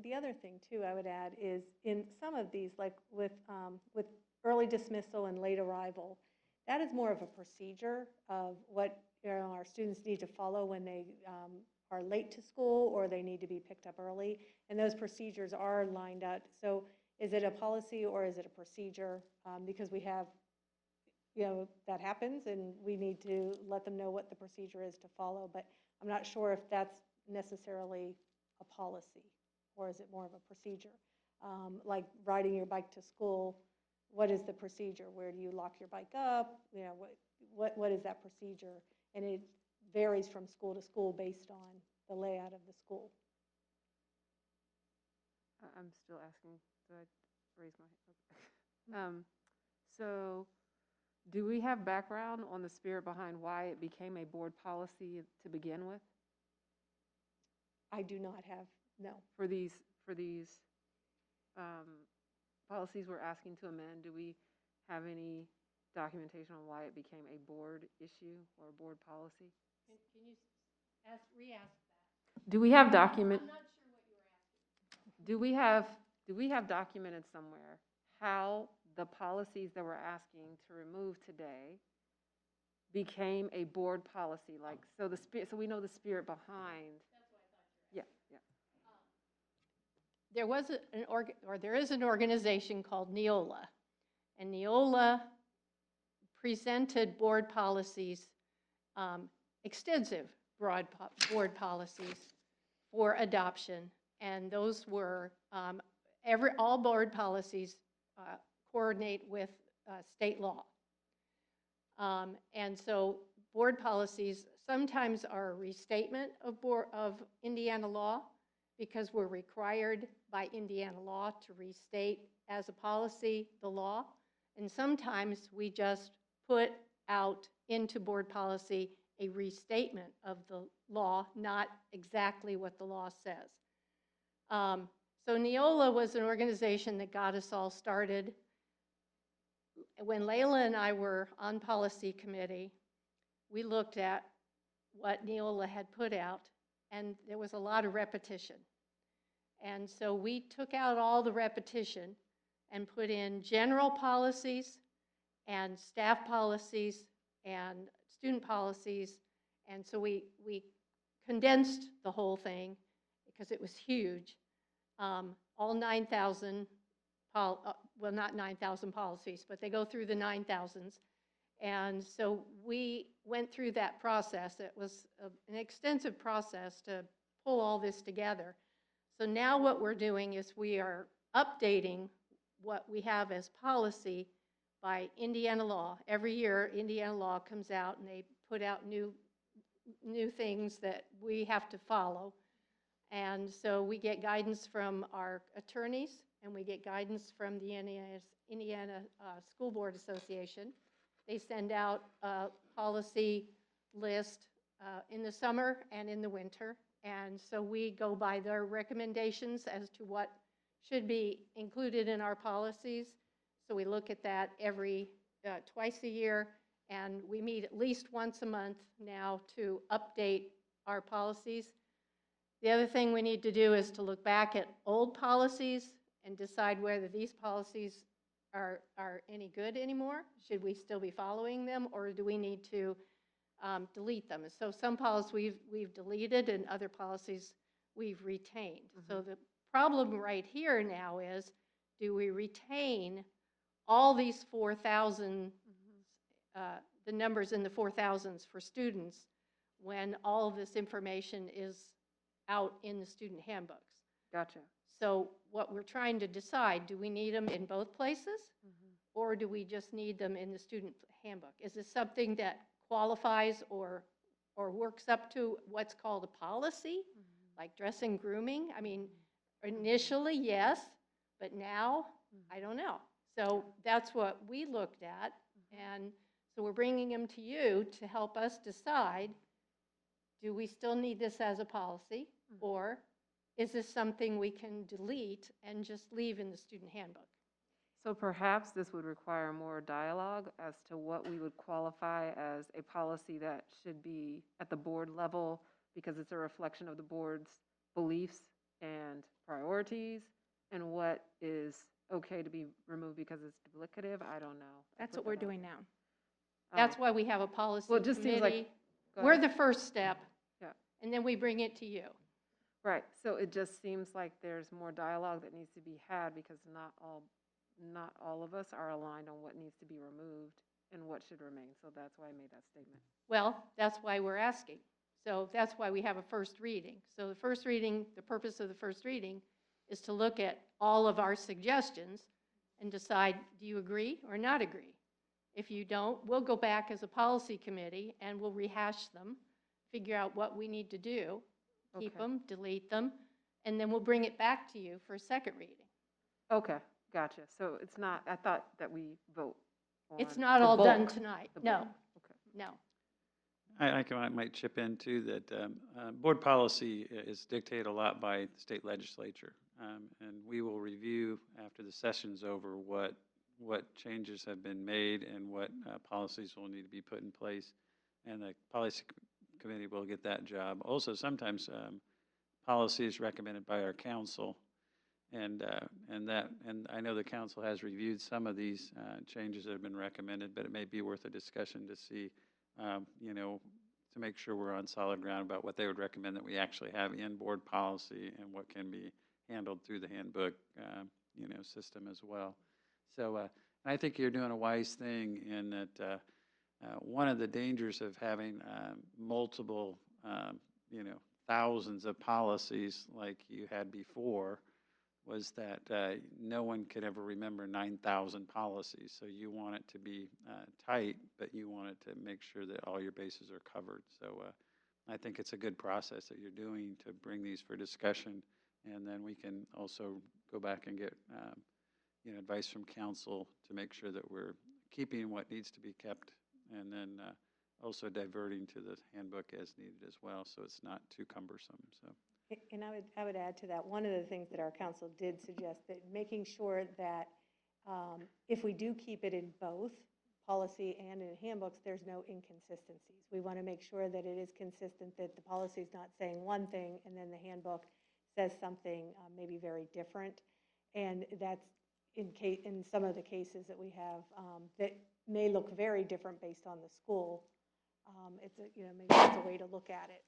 the other thing too, I would add is in some of these, like with early dismissal and late arrival, that is more of a procedure of what our students need to follow when they are late to school or they need to be picked up early, and those procedures are lined out. So, is it a policy or is it a procedure? Because we have, that happens, and we need to let them know what the procedure is to follow. But I'm not sure if that's necessarily a policy, or is it more of a procedure? Like riding your bike to school, what is the procedure? Where do you lock your bike up? What is that procedure? And it varies from school to school based on the layout of the school. I'm still asking, so I raise my hand. So do we have background on the spirit behind why it became a board policy to begin with? I do not have, no. For these policies we're asking to amend, do we have any documentation on why it became a board issue or a board policy? Can you re-ask that? Do we have document? I'm not sure what you were asking. Do we have documented somewhere how the policies that we're asking to remove today became a board policy? Like, so so we know the spirit behind. That's what I thought you were asking. Yeah. There was there is an organization called Neola, and Neola presented board policies, extensive board policies for adoption, and those were all board policies coordinate with state law, and so board policies sometimes are a restatement of Indiana law, because we're required by Indiana law to restate as a policy the law. And sometimes we just put out into board policy a restatement of the law, not exactly what the law says. So Neola was an organization that got us all started. When Layla and I were on policy committee, we looked at what Neola had put out, and there was a lot of repetition. And so we took out all the repetition and put in general policies and staff policies and student policies. And so we condensed the whole thing because it was huge. All 9,000, well, not 9,000 policies, but they go through the 9,000s. And so we went through that process. It was an extensive process to pull all this together. So now what we're doing is we are updating what we have as policy by Indiana law. Every year, Indiana law comes out and they put out new things that we have to follow. And so we get guidance from our attorneys, and we get guidance from the Indiana School Board Association. They send out a policy list in the summer and in the winter. And so we go by their recommendations as to what should be included in our policies. So we look at that every twice a year, and we meet at least once a month now to update our policies. The other thing we need to do is to look back at old policies and decide whether these policies are any good anymore. Should we still be following them, or do we need to delete them? So some policies we've deleted, and other policies we've retained. So the problem right here now is, do we retain all these 4,000, the numbers in the 4,000s for students, when all of this information is out in the student handbooks? Gotcha. So what we're trying to decide, do we need them in both places, or do we just need them in the student handbook? Is this something that qualifies or works up to what's called a policy, like dress and grooming? I mean, initially, yes, but now, I don't know. So that's what we looked at, and so we're bringing them to you to help us decide, do we still need this as a policy, or is this something we can delete and just leave in the student handbook? So perhaps this would require more dialogue as to what we would qualify as a policy that should be at the board level, because it's a reflection of the board's beliefs and priorities, and what is okay to be removed because it's duplicative. I don't know. That's what we're doing now. That's why we have a policy Well, it just seems committee. like, go We're ahead. the first step, Yeah. and then we bring it to you. Right, so it just seems like there's more dialogue that needs to be had, because not all of us are aligned on what needs to be removed and what should remain. So that's why I made that statement. Well, that's why we're asking. So that's why we have a first reading. So the first reading, the purpose of the first reading is to look at all of our suggestions and decide, do you agree or not agree? If you don't, we'll go back as a policy committee and we'll rehash them, figure out what we need to do, keep Okay. them, delete them, and then we'll bring it back to you for a second reading. Okay, gotcha. So it's not, I thought that we vote on It's not the all done bulk. tonight. The No, bulk. Okay. no. I might chip in too that board policy is dictated a lot by the state legislature. And we will review after the session's over what changes have been made and what policies will need to be put in place. And the policy committee will get that job. Also, sometimes policy is recommended by our council. And I know the council has reviewed some of these changes that have been recommended, but it may be worth a discussion to see, to make sure we're on solid ground about what they would recommend that we actually have in board policy and what can be handled through the handbook, system as well. So I think you're doing a wise thing in that one of the dangers of having multiple, thousands of policies like you had before was that no one could ever remember 9,000 policies. So you want it to be tight, but you want it to make sure that all your bases are covered. So I think it's a good process that you're doing to bring these for discussion, and then we can also go back and get advice from council to make sure that we're keeping what needs to be kept, and then also diverting to the handbook as needed as well, so it's not too cumbersome, so. And I would add to that, one of the things that our council did suggest, that making sure that if we do keep it in both policy and in handbooks, there's no inconsistencies. We want to make sure that it is consistent, that the policy is not saying one thing and then the handbook says something maybe very different. And that's in some of the cases that we have that may look very different based on the school. It's a, maybe it's a way to look at it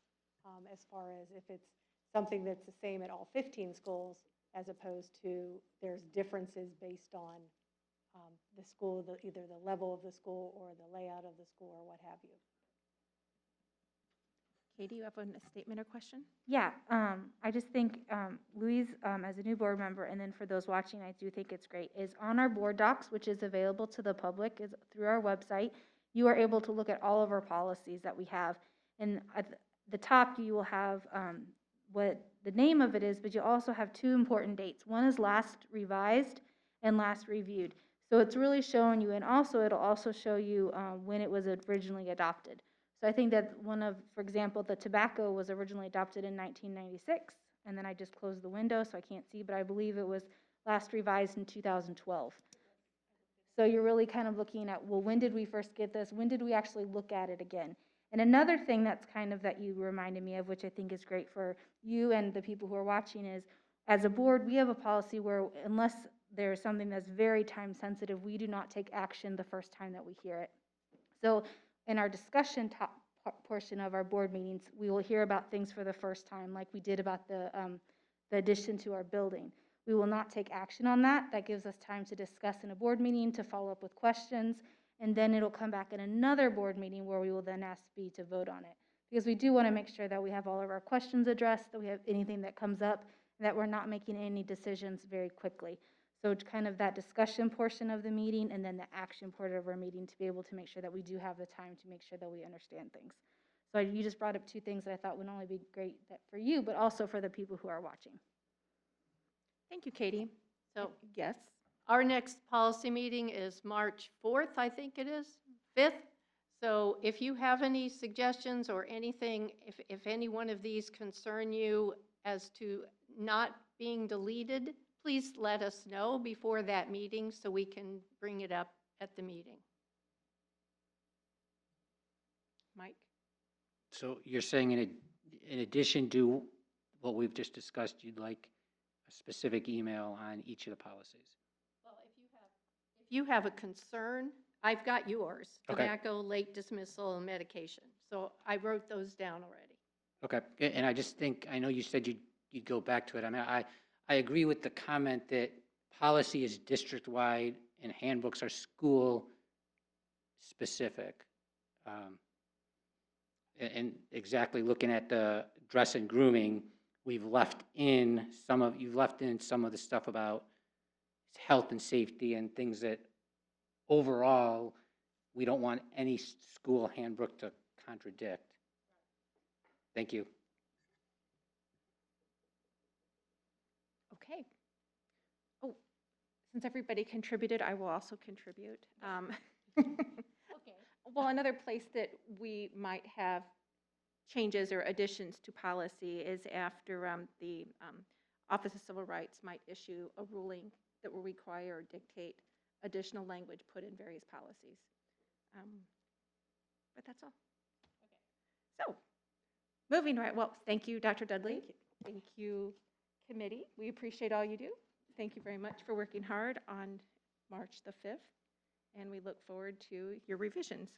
as far as if it's something that's the same at all 15 schools, as opposed to there's differences based on the school, either the level of the school or the layout of the school or what have you. Katie, you have a statement or question? Yeah, I just think Louise, as a new board member, and then for those watching, I do think it's great, is on our board docs, which is available to the public, is through our website, you are able to look at all of our policies that we have. And at the top, you will have what the name of it is, but you also have two important dates. One is last revised and last reviewed. So it's really showing you, and also it'll also show you when it was originally adopted. So I think that for example, the tobacco was originally adopted in 1996, and then I just closed the window so I can't see, but I believe it was last revised in 2012. So you're really kind of looking at, well, when did we first get this? When did we actually look at it again? And another thing that's kind of that you reminded me of, which I think is great for you and the people who are watching, is as a board, we have a policy where unless there's something that's very time sensitive, we do not take action the first time that we hear it. So in our discussion portion of our board meetings, we will hear about things for the first time, like we did about the addition to our building. We will not take action on that. That gives us time to discuss in a board meeting, to follow up with questions, and then it'll come back in another board meeting where we will then ask B to vote on it. Because we do want to make sure that we have all of our questions addressed, that we have anything that comes up, that we're not making any decisions very quickly. So it's kind of that discussion portion of the meeting and then the action part of our meeting to be able to make sure that we do have the time to make sure that we understand things. So you just brought up two things that I thought would not only be great for you, but also for the people who are watching. Thank you, Katie. So Yes. our next policy meeting is March 4th, I think it is, 5th. So if you have any suggestions or anything, if any one of these concern you as to not being deleted, please let us know before that meeting so we can bring it up at the meeting. Mike? So you're saying in addition to what we've just discussed, you'd like a specific email on each of the policies? Well, if you have a concern, I've got yours, Okay. tobacco, late dismissal, and medication. So I wrote those down already. Okay, and I just think, I know you said you'd go back to it. I mean, I agree with the comment that policy is district-wide and handbooks are school-specific. And exactly looking at the dress and grooming, you've left in some of the stuff about health and safety and things that overall, we don't want any school handbook to contradict. Thank you. Okay. Oh, since everybody contributed, I will also contribute. Okay. Well, another place that we might have changes or additions to policy is after the Office of Civil Rights might issue a ruling that will require or dictate additional language put in various policies. But that's all. Okay. So, moving right, well, thank you, Dr. Dudley. Thank you, committee. We appreciate all you do. Thank you very much for working hard on March the 5th, and we look forward to your revisions.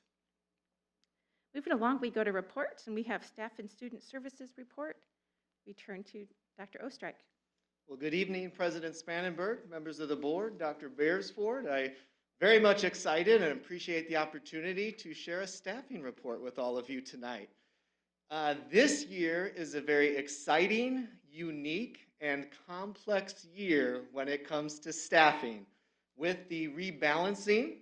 Moving along, we go to reports, and we have Staff and Student Services report. We turn to Dr. Ostrike. Well, good evening, President Spannenberg, members of the board, Dr. Beresford. I very much excited and appreciate the opportunity to share a staffing report with all of you tonight. This year is a very exciting, unique, and complex year when it comes to staffing, with the rebalancing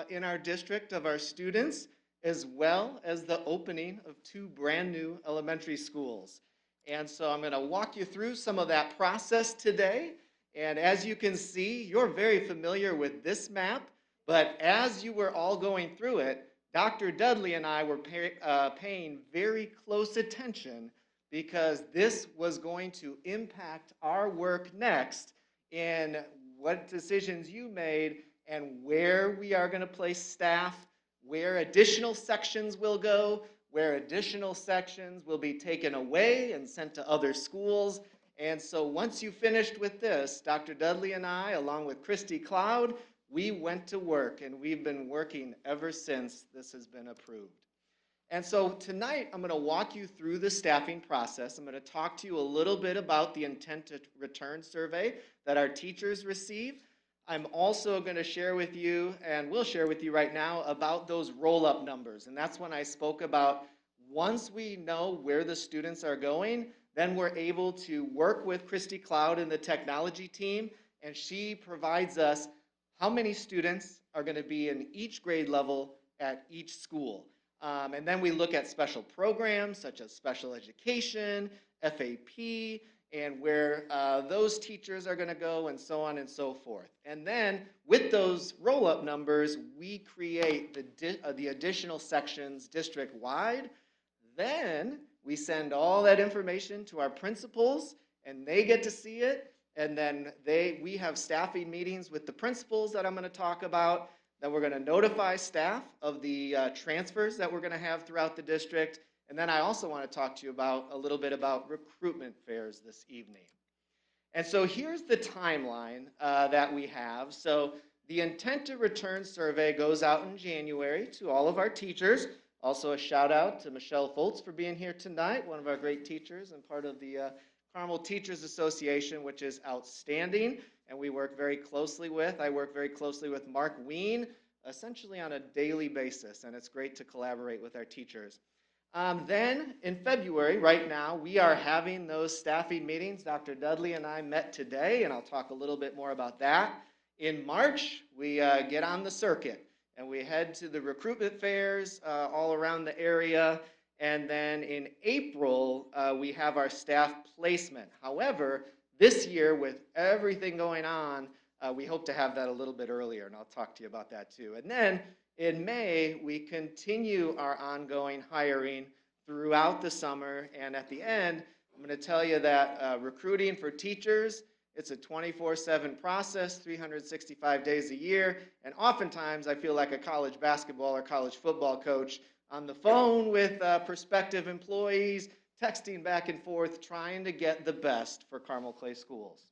in our district of our students, as well as the opening of 2 brand new elementary schools. And so I'm going to walk you through some of that process today. And as you can see, you're very familiar with this map, but as you were all going through it, Dr. Dudley and I were paying very close attention because this was going to impact our work next in what decisions you made and where we are going to place staff, where additional sections will go, where additional sections will be taken away and sent to other schools. And so once you finished with this, Dr. Dudley and I, along with Christy Cloud, we went to work, and we've been working ever since this has been approved. And so tonight, I'm going to walk you through the staffing process. I'm going to talk to you a little bit about the intent to return survey that our teachers receive. I'm also going to share with you, and will share with you right now, about those roll-up numbers. And that's when I spoke about once we know where the students are going, then we're able to work with Christy Cloud and the technology team, and she provides us how many students are going to be in each grade level at each school. And then we look at special programs such as special education, FAP, and where those teachers are going to go, and so on and so forth. And then with those roll-up numbers, we create the additional sections district-wide. Then we send all that information to our principals, and they get to see it. And then we have staffing meetings with the principals that I'm going to talk about. Then we're going to notify staff of the transfers that we're going to have throughout the district. And then I also want to talk to you about a little bit about recruitment fairs this evening. And so here's the timeline that we have. So the intent to return survey goes out in January to all of our teachers. Also a shout out to Michelle Foltz for being here tonight, one of our great teachers and part of the Carmel Teachers Association, which is outstanding, and we work very closely with. I work very closely with Mark Ween, essentially on a daily basis, and it's great to collaborate with our teachers. Then in February, right now, we are having those staffing meetings. Dr. Dudley and I met today, and I'll talk a little bit more about that. In March, we get on the circuit, and we head to the recruitment fairs all around the area. And then in April, we have our staff placement. However, this year, with everything going on, we hope to have that a little bit earlier, and I'll talk to you about that too. And then in May, we continue our ongoing hiring throughout the summer. And at the end, I'm going to tell you that recruiting for teachers, it's a 24/7 process, 365 days a year. And oftentimes, I feel like a college basketball or college football coach on the phone with prospective employees, texting back and forth, trying to get the best for Carmel Clay Schools.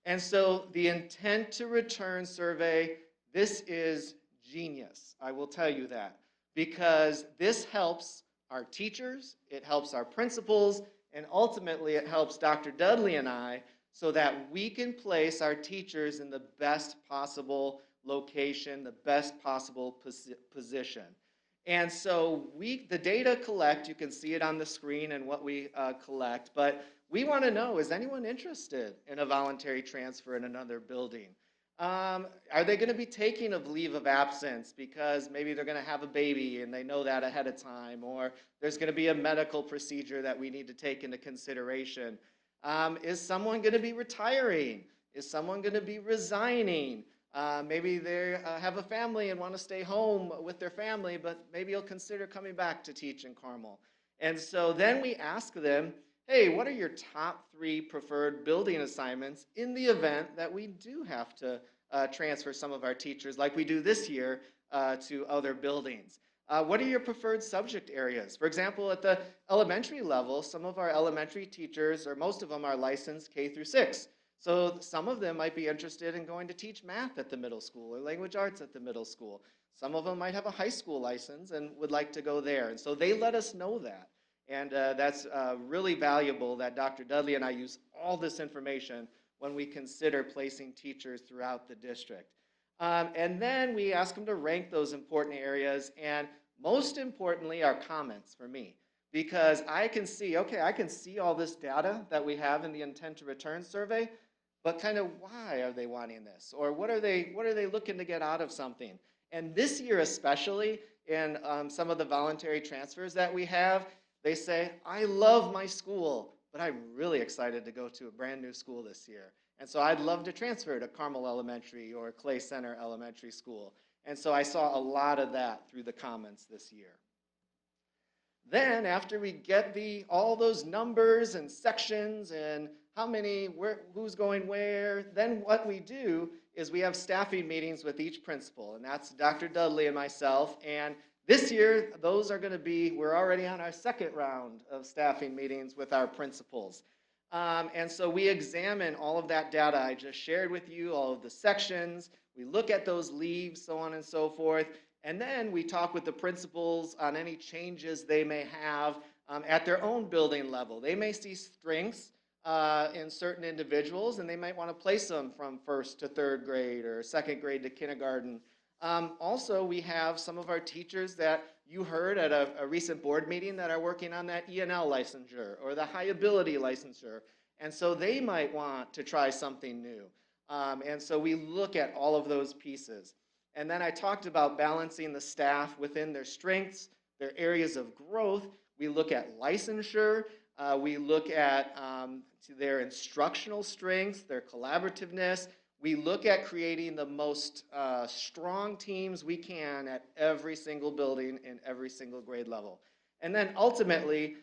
And so the intent to return survey, this is genius, I will tell you that, because this helps our teachers, it helps our principals, and ultimately it helps Dr. Dudley and I so that we can place our teachers in the best possible location, the best possible position. And so the data collect, you can see it on the screen and what we collect, but we want to know, is anyone interested in a voluntary transfer in another building? Are they going to be taking a leave of absence because maybe they're going to have a baby and they know that ahead of time, or there's going to be a medical procedure that we need to take into consideration? Is someone going to be retiring? Is someone going to be resigning? Maybe they have a family and want to stay home with their family, but maybe you'll consider coming back to teach in Carmel. And so then we ask them, hey, what are your top 3 preferred building assignments in the event that we do have to transfer some of our teachers, like we do this year, to other buildings? What are your preferred subject areas? For example, at the elementary level, some of our elementary teachers, or most of them, are licensed K through 6. So some of them might be interested in going to teach math at the middle school or language arts at the middle school. Some of them might have a high school license and would like to go there. And so they let us know that. And that's really valuable that Dr. Dudley and I use all this information when we consider placing teachers throughout the district. And then we ask them to rank those important areas, and most importantly, our comments for me. Because I can see, okay, I can see all this data that we have in the intent to return survey, but kind of why are they wanting this? Or what are they looking to get out of something? And this year especially, in some of the voluntary transfers that we have, they say, I love my school, but I'm really excited to go to a brand new school this year. And so I'd love to transfer to Carmel Elementary or Clay Center Elementary School. And so I saw a lot of that through the comments this year. Then after we get all those numbers and sections and how many, who's going where, then what we do is we have staffing meetings with each principal, and that's Dr. Dudley and myself. And this year, those are going to be, we're already on our second round of staffing meetings with our principals. And so we examine all of that data I just shared with you, all of the sections. We look at those leaves, so on and so forth. And then we talk with the principals on any changes they may have at their own building level. They may see strengths in certain individuals, and they might want to place them from first to third grade or second grade to kindergarten. Also, we have some of our teachers that you heard at a recent board meeting that are working on that E&L licensure or the high ability licensure. And so they might want to try something new. And so we look at all of those pieces. And then I talked about balancing the staff within their strengths, their areas of growth. We look at licensure. We look at their instructional strengths, their collaborativeness. We look at creating the most strong teams we can at every single building in every single grade level. And then ultimately,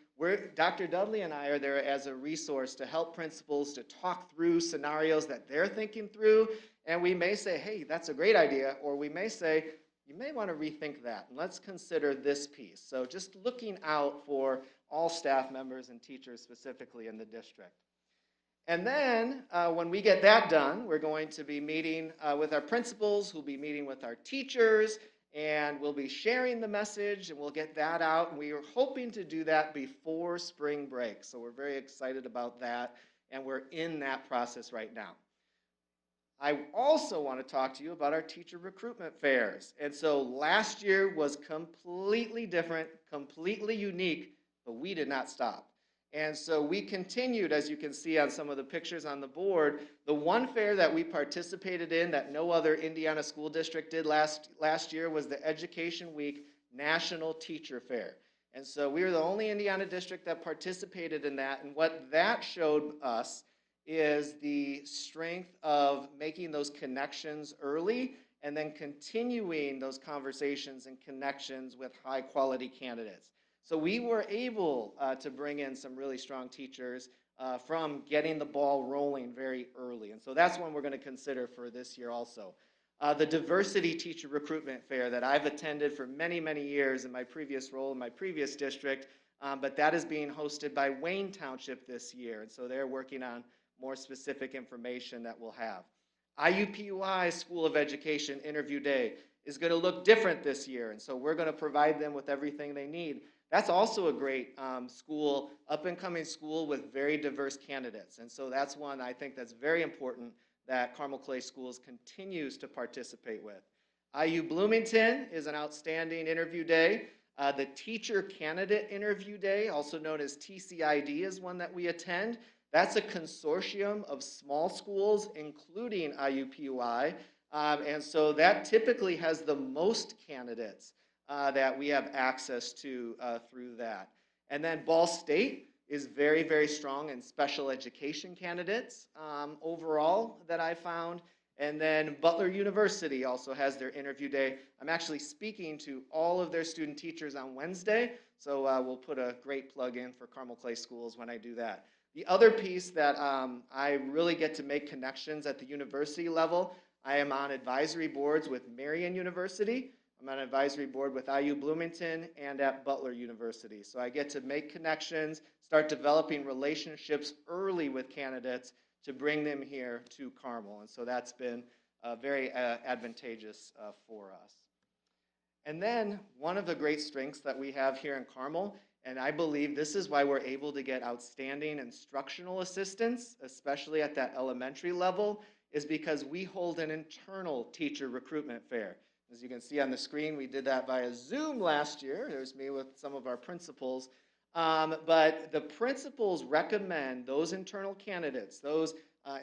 Dr. Dudley and I are there as a resource to help principals to talk through scenarios that they're thinking through. And we may say, hey, that's a great idea. Or we may say, you may want to rethink that. And let's consider this piece. So just looking out for all staff members and teachers specifically in the district. And then when we get that done, we're going to be meeting with our principals, we'll be meeting with our teachers, and we'll be sharing the message, and we'll get that out. And we are hoping to do that before spring break. So we're very excited about that, and we're in that process right now. I also want to talk to you about our teacher recruitment fairs. And so last year was completely different, completely unique, but we did not stop. And so we continued, as you can see on some of the pictures on the board, the one fair that we participated in that no other Indiana school district did last year was the Education Week National Teacher Fair. And so we were the only Indiana district that participated in that. And what that showed us is the strength of making those connections early and then continuing those conversations and connections with high quality candidates. So we were able to bring in some really strong teachers from getting the ball rolling very early. And so that's one we're going to consider for this year also. The Diversity Teacher Recruitment Fair that I've attended for many, many years in my previous role in my previous district, but that is being hosted by Wayne Township this year. And so they're working on more specific information that we'll have. IUPUI School of Education Interview Day is going to look different this year. And so we're going to provide them with everything they need. That's also a great school, up-and-coming school with very diverse candidates. And so that's one I think that's very important that Carmel Clay Schools continues to participate with. IU Bloomington is an outstanding interview day. The Teacher Candidate Interview Day, also known as TCID, is one that we attend. That's a consortium of small schools, including IUPUI. And so that typically has the most candidates that we have access to through that. And then Ball State is very, very strong in special education candidates overall that I found. And then Butler University also has their interview day. I'm actually speaking to all of their student teachers on Wednesday, so we'll put a great plug in for Carmel Clay Schools when I do that. The other piece that I really get to make connections at the university level, I am on advisory boards with Marian University. I'm on an advisory board with IU Bloomington and at Butler University. So I get to make connections, start developing relationships early with candidates to bring them here to Carmel. And so that's been very advantageous for us. And then one of the great strengths that we have here in Carmel, and I believe this is why we're able to get outstanding instructional assistants, especially at that elementary level, is because we hold an internal teacher recruitment fair. As you can see on the screen, we did that via Zoom last year. There's me with some of our principals. But the principals recommend those internal candidates, those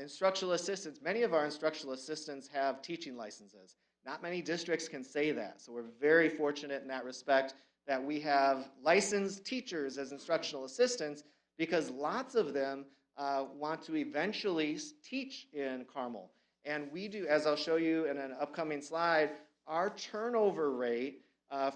instructional assistants. Many of our instructional assistants have teaching licenses. Not many districts can say that. So we're very fortunate in that respect that we have licensed teachers as instructional assistants because lots of them want to eventually teach in Carmel. And we do, as I'll show you in an upcoming slide, our turnover rate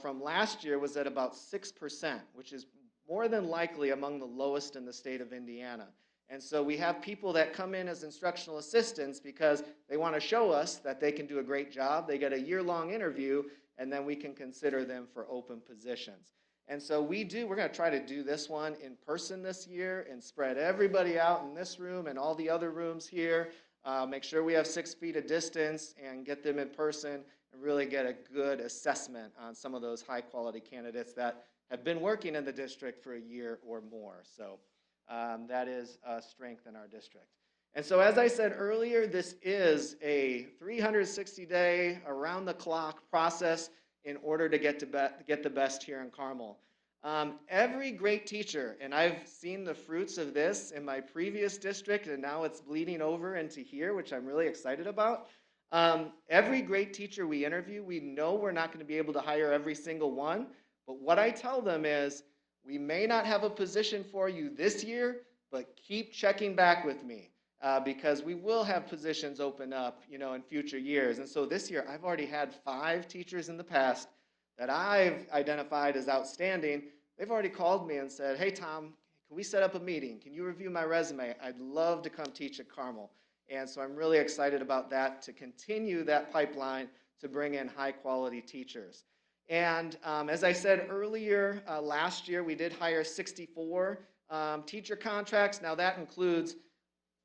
from last year was at about 6%, which is more than likely among the lowest in the state of Indiana. And so we have people that come in as instructional assistants because they want to show us that they can do a great job. They get a year-long interview, and then we can consider them for open positions. And so we're going to try to do this one in person this year and spread everybody out in this room and all the other rooms here. Make sure we have 6 feet of distance and get them in person and really get a good assessment on some of those high-quality candidates that have been working in the district for a year or more. So that is a strength in our district. And so as I said earlier, this is a 360-day, around-the-clock process in order to get the best here in Carmel. Every great teacher, and I've seen the fruits of this in my previous district, and now it's bleeding over into here, which I'm really excited about. Every great teacher we interview, we know we're not going to be able to hire every single one, but what I tell them is, we may not have a position for you this year, but keep checking back with me. Because we will have positions open up, in future years. And so this year, I've already had 5 teachers in the past that I've identified as outstanding. They've already called me and said, hey, Tom, can we set up a meeting? Can you review my resume? I'd love to come teach at Carmel. And so I'm really excited about that, to continue that pipeline to bring in high-quality teachers. And as I said earlier, last year, we did hire 64 teacher contracts. Now, that includes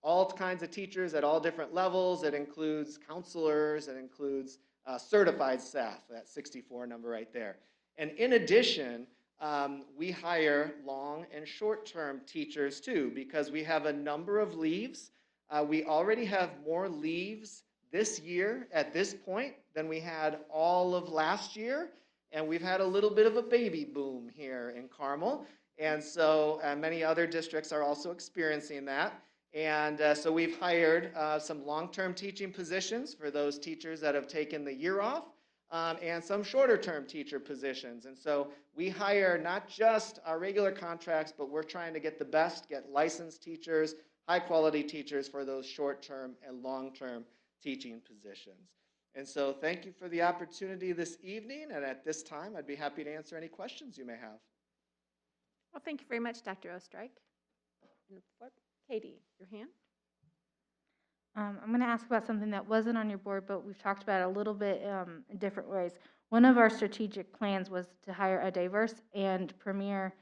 all kinds of teachers at all different levels. It includes counselors. It includes certified staff, that 64 number right there. And in addition, we hire long and short-term teachers too, because we have a number of leaves. We already have more leaves this year at this point than we had all of last year. And we've had a little bit of a baby boom here in Carmel. And so many other districts are also experiencing that. And so we've hired some long-term teaching positions for those teachers that have taken the year off, and some shorter-term teacher positions. And so we hire not just our regular contracts, but we're trying to get the best, get licensed teachers, high-quality teachers for those short-term and long-term teaching positions. And so thank you for the opportunity this evening. And at this time, I'd be happy to answer any questions you may have. Well, thank you very much, Dr. Ostrike. Katie, your hand? I'm going to ask about something that wasn't on your board, but we've talked about it a little bit in different ways. One of our strategic plans was to hire a diverse and premier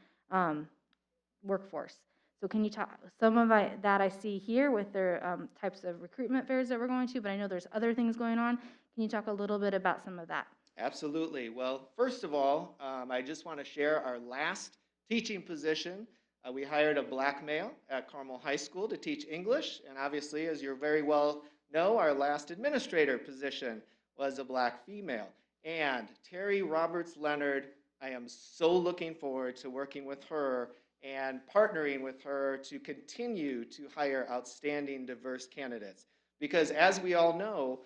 workforce. So can you talk, some of that I see here with their types of recruitment fairs that we're going to, but I know there's other things going on. Can you talk a little bit about some of that? Absolutely. Well, first of all, I just want to share our last teaching position. We hired a black male at Carmel High School to teach English, and obviously, as you very well know, our last administrator position was a black female. And Terry Roberts Leonard, I am so looking forward to working with her and partnering with her to continue to hire outstanding diverse candidates. Because as we all know,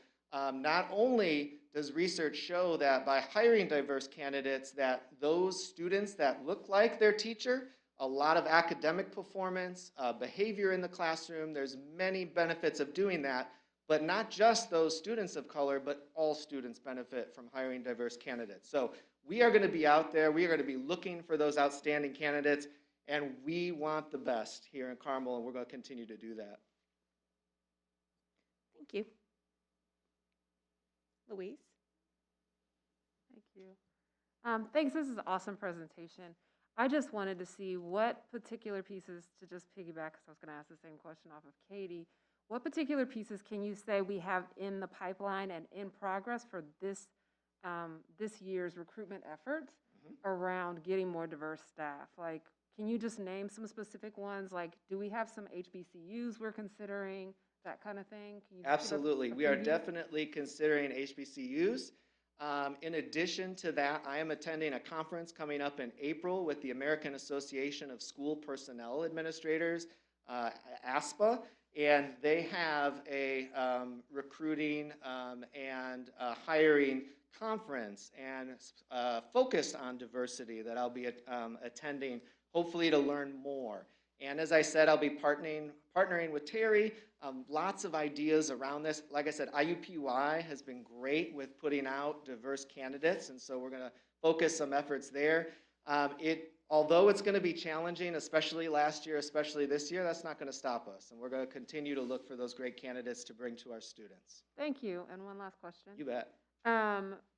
not only does research show that by hiring diverse candidates that those students that look like their teacher, a lot of academic performance, behavior in the classroom, there's many benefits of doing that, but not just those students of color, but all students benefit from hiring diverse candidates. So we are going to be out there, we are going to be looking for those outstanding candidates, and we want the best here in Carmel, and we're going to continue to do that. Thank you. Louise? Thank you. Thanks, this is an awesome presentation. I just wanted to see what particular pieces, to just piggyback, because I was going to ask the same question off of Katie, what particular pieces can you say we have in the pipeline and in progress for this year's recruitment efforts around getting more diverse staff? Like, can you just name some specific ones? Like, do we have some HBCUs we're considering, that kind of thing? Can you Absolutely. We are definitely considering HBCUs. In addition to that, I am attending a conference coming up in April with the American Association of School Personnel Administrators, ASPA, and they have a recruiting and hiring conference and focused on diversity that I'll be attending, hopefully to learn more. And as I said, I'll be partnering with Terry. Lots of ideas around this. Like I said, IUPUI has been great with putting out diverse candidates, and so we're going to focus some efforts there. Although it's going to be challenging, especially last year, especially this year, that's not going to stop us. And we're going to continue to look for those great candidates to bring to our students. Thank you. And one last question. You bet.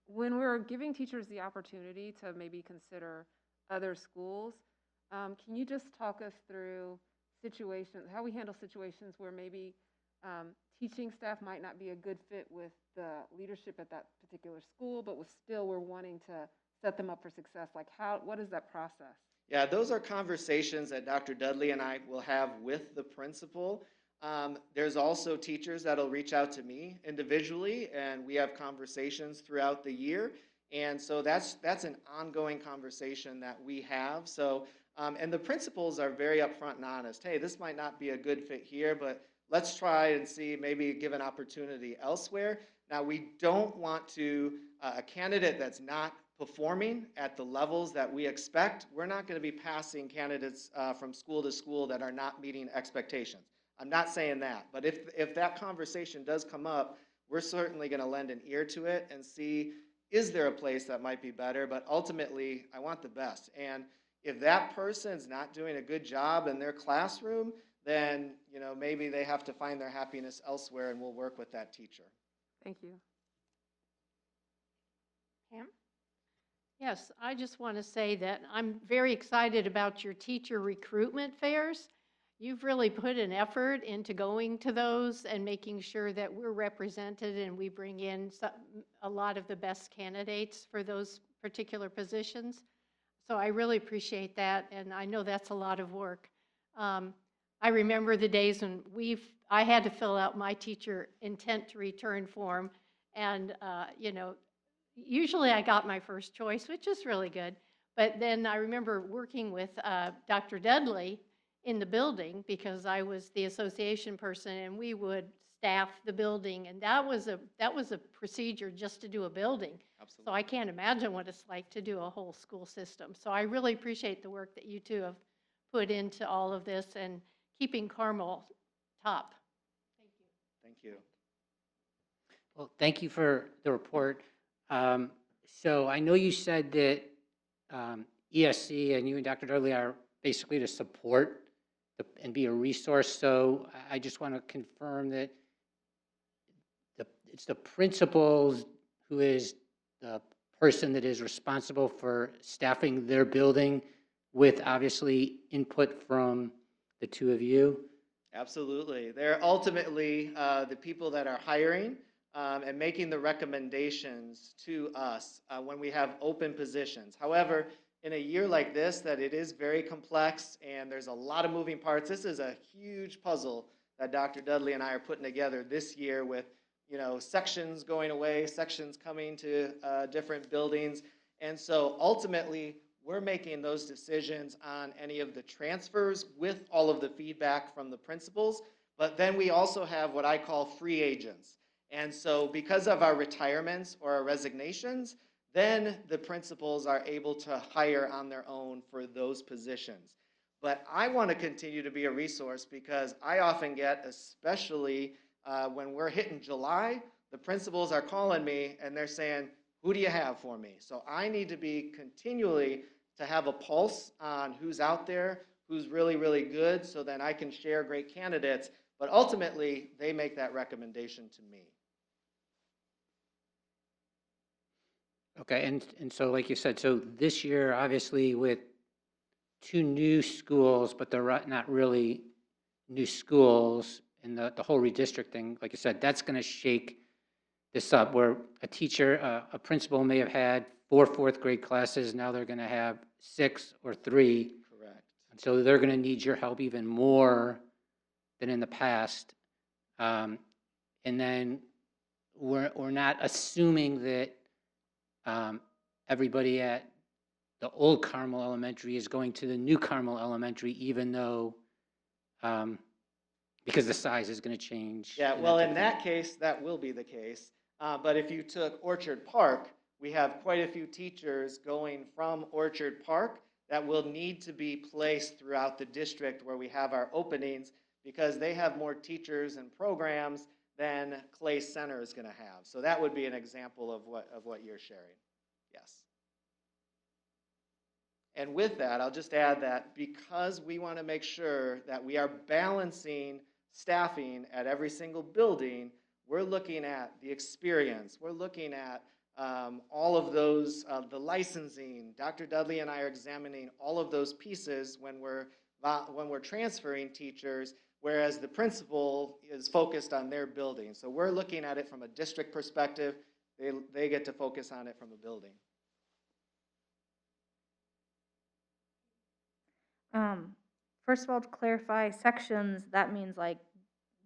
When we're giving teachers the opportunity to maybe consider other schools, can you just talk us through situations, how we handle situations where maybe teaching staff might not be a good fit with the leadership at that particular school, but we're wanting to set them up for success? Like what is that process? Yeah, those are conversations that Dr. Dudley and I will have with the principal. There's also teachers that'll reach out to me individually, and we have conversations throughout the year. And so that's an ongoing conversation that we have. So, and the principals are very upfront and honest. Hey, this might not be a good fit here, but let's try and see, maybe give an opportunity elsewhere. Now, we don't want to, a candidate that's not performing at the levels that we expect, we're not going to be passing candidates from school to school that are not meeting expectations. I'm not saying that, but if that conversation does come up, we're certainly going to lend an ear to it and see, is there a place that might be better? But ultimately, I want the best. And if that person's not doing a good job in their classroom, then maybe they have to find their happiness elsewhere, and we'll work with that teacher. Thank you. Pam? Yes, I just want to say that I'm very excited about your teacher recruitment fairs. You've really put an effort into going to those and making sure that we're represented and we bring in a lot of the best candidates for those particular positions. So I really appreciate that, and I know that's a lot of work. I remember the days when I had to fill out my teacher intent to return form, and usually I got my first choice, which is really good. But then I remember working with Dr. Dudley in the building, because I was the association person, and we would staff the building, and that was a procedure just to do a building. Absolutely. So I can't imagine what it's like to do a whole school system. So I really appreciate the work that you two have put into all of this and keeping Carmel top. Thank you. Thank you. Well, thank you for the report. So I know you said that ESC and you and Dr. Dudley are basically to support and be a resource. So I just want to confirm that it's the principals who is the person that is responsible for staffing their building, with obviously input from the two of you. Absolutely. They're ultimately the people that are hiring and making the recommendations to us when we have open positions. However, in a year like this, that it is very complex and there's a lot of moving parts, this is a huge puzzle that Dr. Dudley and I are putting together this year, with sections going away, sections coming to different buildings. And so ultimately, we're making those decisions on any of the transfers with all of the feedback from the principals. But then we also have what I call free agents. And so because of our retirements or our resignations, then the principals are able to hire on their own for those positions. But I want to continue to be a resource, because I often get, especially when we're hitting July, the principals are calling me and they're saying, who do you have for me? So I need to be continually to have a pulse on who's out there, who's really, really good, so that I can share great candidates. But ultimately, they make that recommendation to me. Okay, and so like you said, so this year, obviously with 2 new schools, but they're not really new schools, and the whole redistricting, like you said, that's going to shake this up, where a teacher, a principal may have had 4 fourth grade classes, now they're going to have 6 or 3. Correct. And so they're going to need your help even more than in the past. And then we're not assuming that everybody at the old Carmel Elementary is going to the new Carmel Elementary, even though, because the size is going to change. Yeah, well, in that case, that will be the case. But if you took Orchard Park, we have quite a few teachers going from Orchard Park that will need to be placed throughout the district where we have our openings, because they have more teachers and programs than Clay Center is going to have. So that would be an example of what you're sharing. Yes. And with that, I'll just add that because we want to make sure that we are balancing staffing at every single building, we're looking at the experience. We're looking at all of those, the licensing. Dr. Dudley and I are examining all of those pieces when we're transferring teachers, whereas the principal is focused on their building. So we're looking at it from a district perspective. They get to focus on it from a building. First of all, to clarify, sections, that means like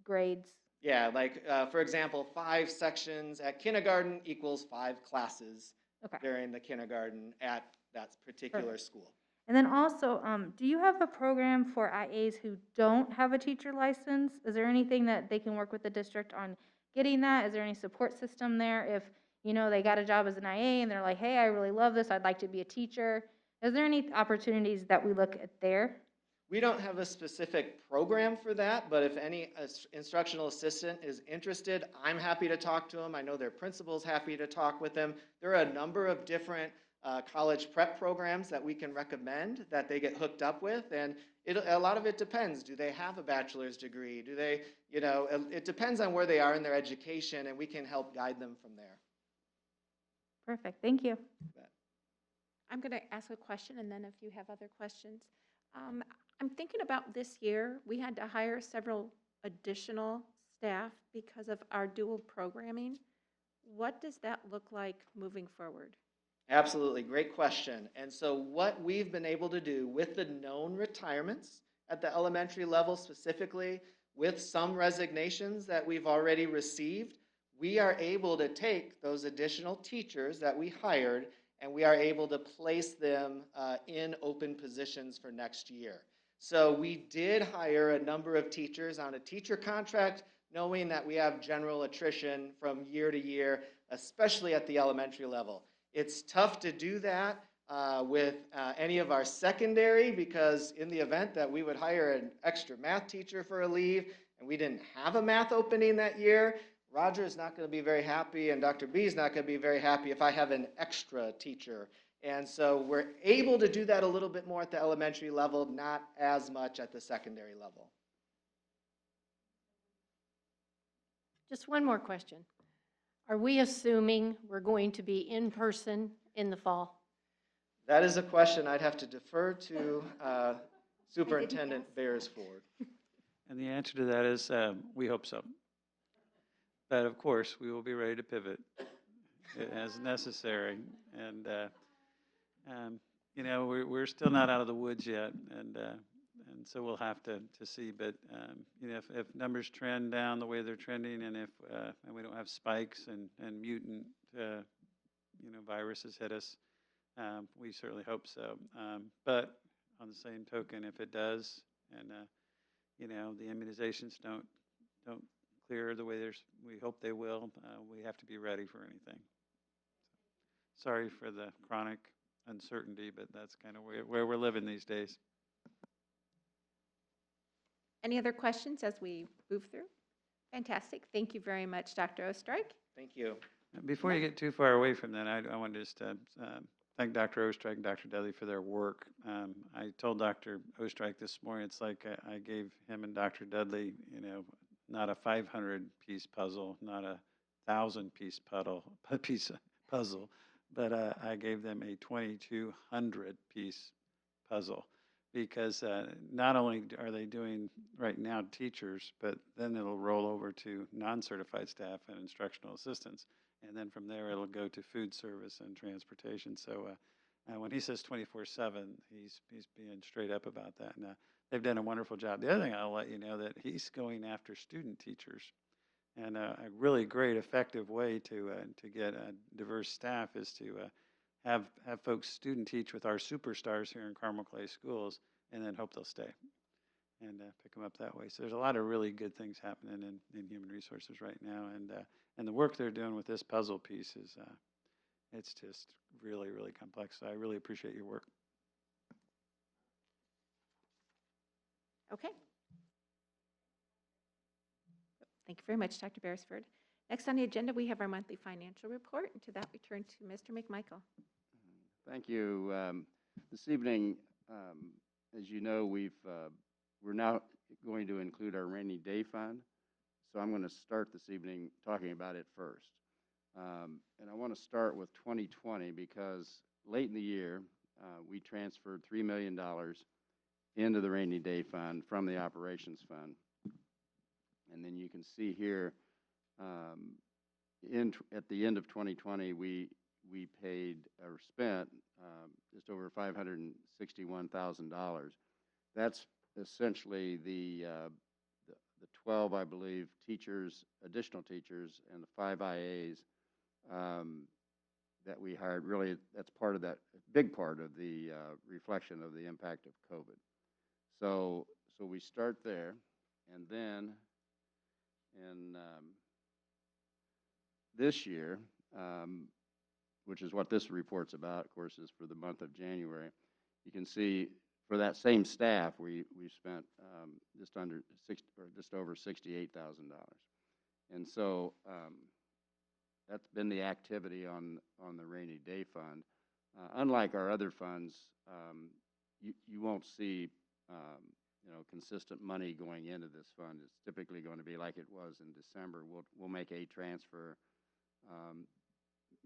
grades. Yeah, like for example, 5 sections at kindergarten equals 5 classes Okay. during the kindergarten at that particular school. And then also, do you have a program for IAs who don't have a teacher license? Is there anything that they can work with the district on getting that? Is there any support system there? If, you know, they got a job as an IA and they're like, hey, I really love this, I'd like to be a teacher. Is there any opportunities that we look at there? We don't have a specific program for that, but if any instructional assistant is interested, I'm happy to talk to them. I know their principal's happy to talk with them. There are a number of different college prep programs that we can recommend that they get hooked up with, and a lot of it depends. Do they have a bachelor's degree? Do they, you know, it depends on where they are in their education, and we can help guide them from there. Perfect, thank you. I'm going to ask a question, and then if you have other questions. I'm thinking about this year, we had to hire several additional staff because of our dual programming. What does that look like moving forward? Absolutely, great question. And so what we've been able to do with the known retirements at the elementary level specifically, with some resignations that we've already received, we are able to take those additional teachers that we hired and we are able to place them in open positions for next year. So we did hire a number of teachers on a teacher contract, knowing that we have general attrition from year to year, especially at the elementary level. It's tough to do that with any of our secondary, because in the event that we would hire an extra math teacher for a leave and we didn't have a math opening that year, Roger is not going to be very happy and Dr. B is not going to be very happy if I have an extra teacher. And so we're able to do that a little bit more at the elementary level, not as much at the secondary level. Just one more question. Are we assuming we're going to be in person in the fall? That is a question I'd have to defer to Superintendent Beresford. And the answer to that is, we hope so. But of course, we will be ready to pivot as necessary. And, you know, we're still not out of the woods yet. And so we'll have to see. But, you know, if numbers trend down the way they're trending, and if and we don't have spikes and mutant, you know, viruses hit us, we certainly hope so. But on the same token, if it does, and, you know, the immunizations don't clear the way we hope they will, we have to be ready for anything. Sorry for the chronic uncertainty, but that's kind of where we're living these days. Any other questions as we move through? Fantastic. Thank you very much, Dr. Oestreich. Thank you. Before you get too far away from that, I want to just thank Dr. Oestreich and Dr. Dudley for their work. I told Dr. Oestreich this morning, it's like I gave him and Dr. Dudley, you know, not a 500-piece puzzle, not a 1,000-piece puzzle, but I gave them a 2,200-piece puzzle, because not only are they doing right now teachers, but then it'll roll over to non-certified staff and instructional assistants, and then from there it'll go to food service and transportation. So when he says 24/7, he's being straight up about that. And they've done a wonderful job. The other thing I'll let you know, that he's going after student teachers, and a really great, effective way to get a diverse staff is to have folks student teach with our superstars here in Carmel Clay Schools, and then hope they'll stay and pick them up that way. So there's a lot of really good things happening in human resources right now, and the work they're doing with this puzzle piece is it's just really, really complex. So I really appreciate your work. Okay. Thank you very much, Dr. Beresford. Next on the agenda, we have our monthly financial report, and to that we turn to Mr. McMichael. Thank you. This evening, as you know, we're now going to include our rainy day fund. So I'm going to start this evening talking about it first. And I want to start with 2020 because late in the year, we transferred $3 million into the rainy day fund from the operations fund. And then you can see here, at the end of 2020, we paid or spent just over $561,000. That's essentially the 12, I believe, teachers, additional teachers, and the 5 IAs that we hired. Really, that's part of that, big part of the reflection of the impact of COVID. So we start there, and then in this year, which is what this report's about, of course, is for the month of January. You can see for that same staff, we spent just over $68,000, and so that's been the activity on the rainy day fund. Unlike our other funds, you won't see consistent money going into this fund. It's typically going to be like it was in December. We'll make a transfer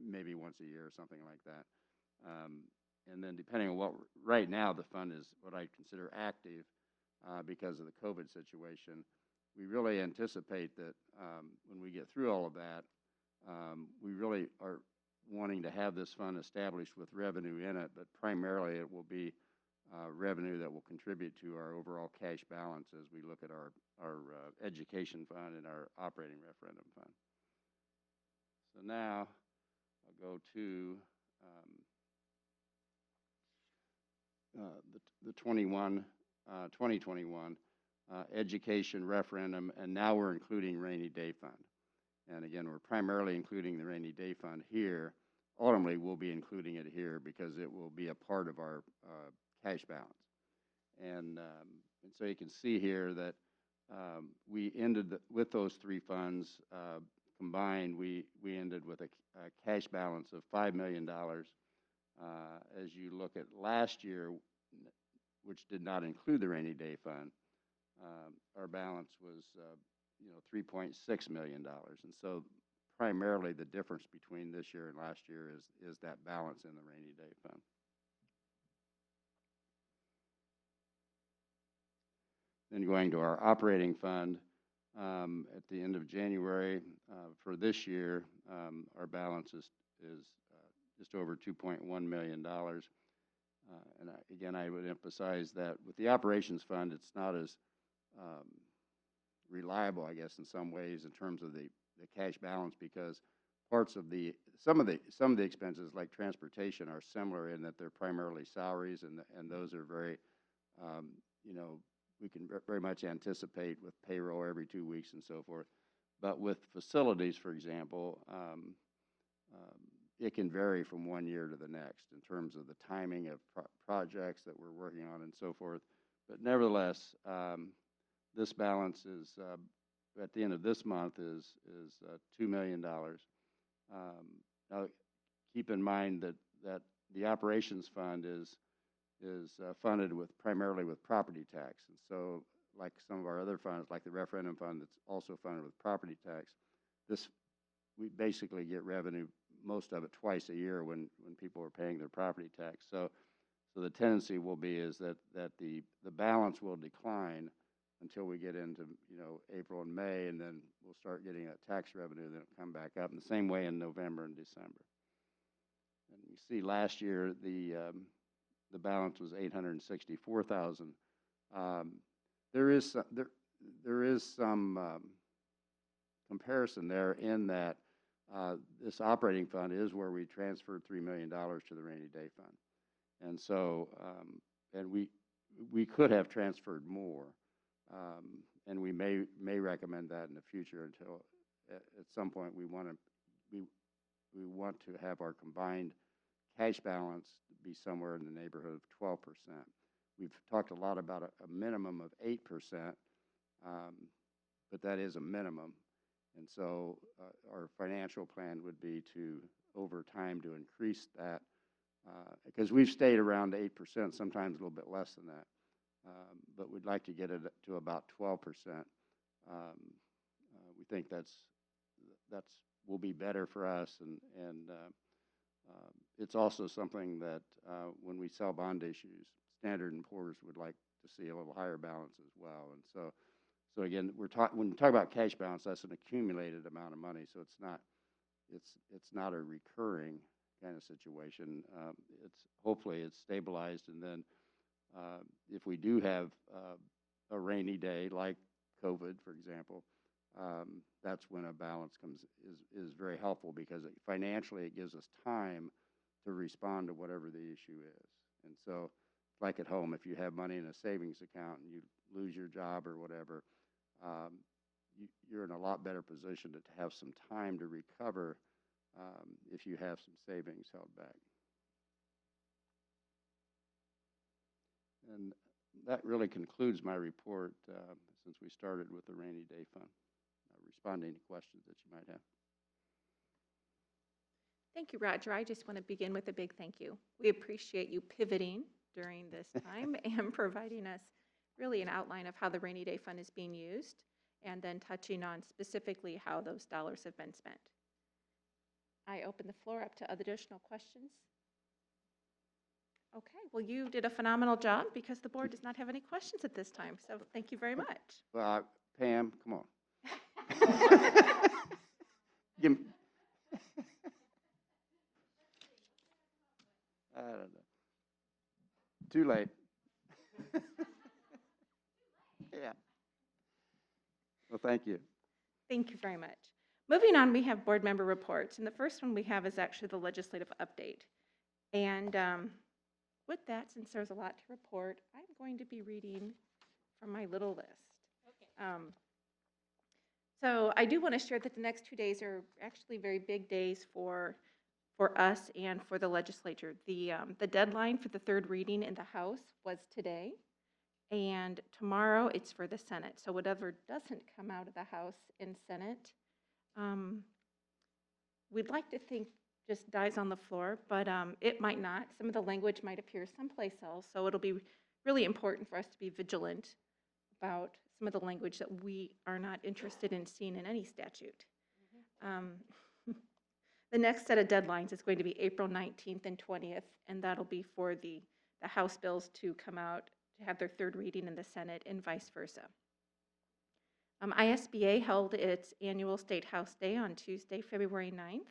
maybe once a year or something like that. And then depending on what, right now the fund is what I consider active because of the COVID situation. We really anticipate that when we get through all of that, we really are wanting to have this fund established with revenue in it, but primarily it will be revenue that will contribute to our overall cash balance as we look at our education fund and our operating referendum fund. So now I'll go to the 2021 education referendum, and now we're including rainy day fund. And again, we're primarily including the rainy day fund here. Ultimately, we'll be including it here because it will be a part of our cash balance. And so you can see here that we ended with those three funds combined, we ended with a cash balance of $5 million. As you look at last year, which did not include the rainy day fund, our balance was $3.6 million. And so primarily the difference between this year and last year is that balance in the rainy day fund. Then going to our operating fund, at the end of January for this year, our balance is just over $2.1 million. And again, I would emphasize that with the operations fund, it's not as reliable, I guess, in some ways in terms of the cash balance, because some of the expenses like transportation are similar in that they're primarily salaries, and those are very, we can very much anticipate with payroll every 2 weeks and so forth. But with facilities, for example, it can vary from one year to the next in terms of the timing of projects that we're working on and so forth. But nevertheless, this balance is, at the end of this month, is $2 million. Now, keep in mind that the operations fund is funded primarily with property tax. And so like some of our other funds, like the referendum fund that's also funded with property tax, we basically get revenue, most of it twice a year when people are paying their property tax. So the tendency will be is that the balance will decline until we get into April and May, and then we'll start getting that tax revenue, then it'll come back up. In the same way in November and December. And you see last year the balance was $864,000. There is some comparison there in that this operating fund is where we transferred $3 million to the rainy day fund, and so and we could have transferred more, and we may recommend that in the future until at some point we want to have our combined cash balance be somewhere in the neighborhood of 12%. we've talked a lot about a minimum of 8%, but that is a minimum. And so our financial plan would be to, over time, to increase that, because we've stayed around 8%, sometimes a little bit less than that. But we'd like to get it to about 12%. We think that's will be better for us, and it's also something that when we sell bond issues, Standard & Poor's would like to see a little higher balance as well. And so again, when we talk about cash balance, that's an accumulated amount of money, so it's not a recurring kind of situation. Hopefully it's stabilized, and then if we do have a rainy day like COVID, for example, that's when a balance is very helpful, because financially it gives us time to respond to whatever the issue is. And so, like at home, if you have money in a savings account and you lose your job or whatever, you're in a lot better position to have some time to recover if you have some savings held back. And that really concludes my report, since we started with the rainy day fund. I'll respond to any questions that you might have. Thank you, Roger. I just want to begin with a big thank you. We appreciate you pivoting during this time and providing us really an outline of how the rainy day fund is being used, and then touching on specifically how those dollars have been spent. I open the floor up to other additional questions. Okay, well, you did a phenomenal job, because the board does not have any questions at this time, so thank you very much. Well, Pam, come on. Give me. I don't know. Too late. Yeah. Well, thank you. Thank you very much. Moving on, we have board member reports, and the first one we have is actually the legislative update. And with that, since there's a lot to report, I'm going to be reading from my little list. Okay. So I do want to share that the next 2 days are actually very big days for us and for the legislature. The deadline for the third reading in the House was today, and tomorrow it's for the Senate. So whatever doesn't come out of the House and Senate, we'd like to think just dies on the floor, but it might not. Some of the language might appear someplace else, so it'll be really important for us to be vigilant about some of the language that we are not interested in seeing in any statute. The next set of deadlines is going to be April 19th and 20th, and that'll be for the House bills to come out to have their third reading in the Senate, and vice versa. ISBA held its annual State House Day on Tuesday, February 9th.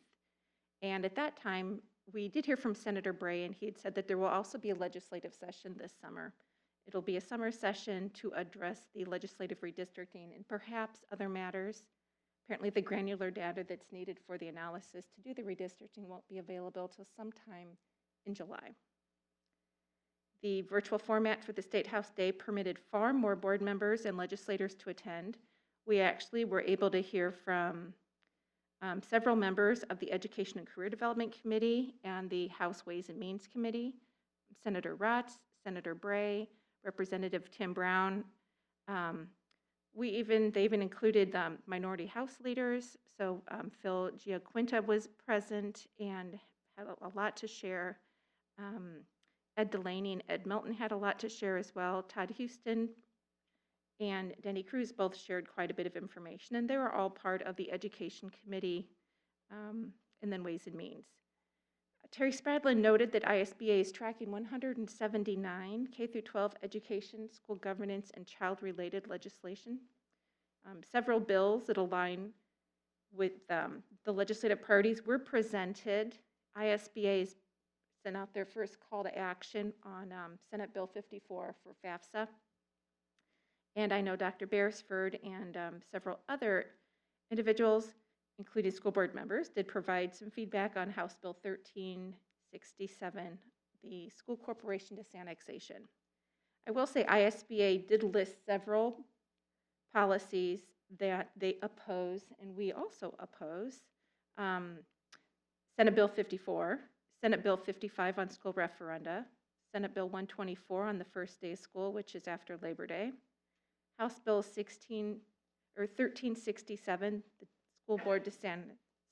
And at that time, we did hear from Senator Bray, and he had said that there will also be a legislative session this summer. It'll be a summer session to address the legislative redistricting and perhaps other matters. Apparently, the granular data that's needed for the analysis to do the redistricting won't be available till sometime in July. The virtual format for the State House Day permitted far more board members and legislators to attend. We actually were able to hear from several members of the Education and Career Development Committee and the House Ways and Means Committee, Senator Rutz, Senator Bray, Representative Tim Brown. They even included minority House leaders. So Phil Giaquinta was present and had a lot to share. Ed Delaney and Ed Milton had a lot to share as well. Todd Houston and Denny Cruz both shared quite a bit of information, and they were all part of the Education Committee and then Ways and Means. Terry Spradlin noted that ISBA is tracking 179 K-12 education, school governance, and child-related legislation. Several bills that align with the legislative priorities were presented. ISBA has sent out their first call to action on Senate Bill 54 for FAFSA. And I know Dr. Beresford and several other individuals, including school board members, did provide some feedback on House Bill 1367, the school corporation disannexation. I will say ISBA did list several policies that they oppose, and we also oppose. Senate Bill 54, Senate Bill 55 on school referenda, Senate Bill 124 on the first day of school, which is after Labor Day. House Bill 1367, the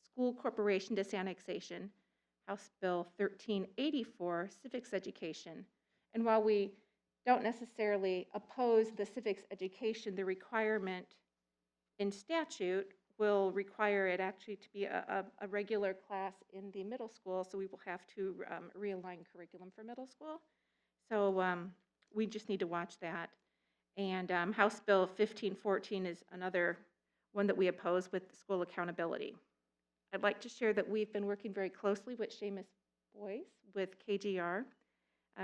School Corporation Disannexation. House Bill 1384, civics education. And while we don't necessarily oppose the civics education, the requirement in statute will require it actually to be a regular class in the middle school, so we will have to realign curriculum for middle school. So we just need to watch that. And House Bill 1514 is another one that we oppose with school accountability. I'd like to share that we've been working very closely with Seamus Boyce with KGR.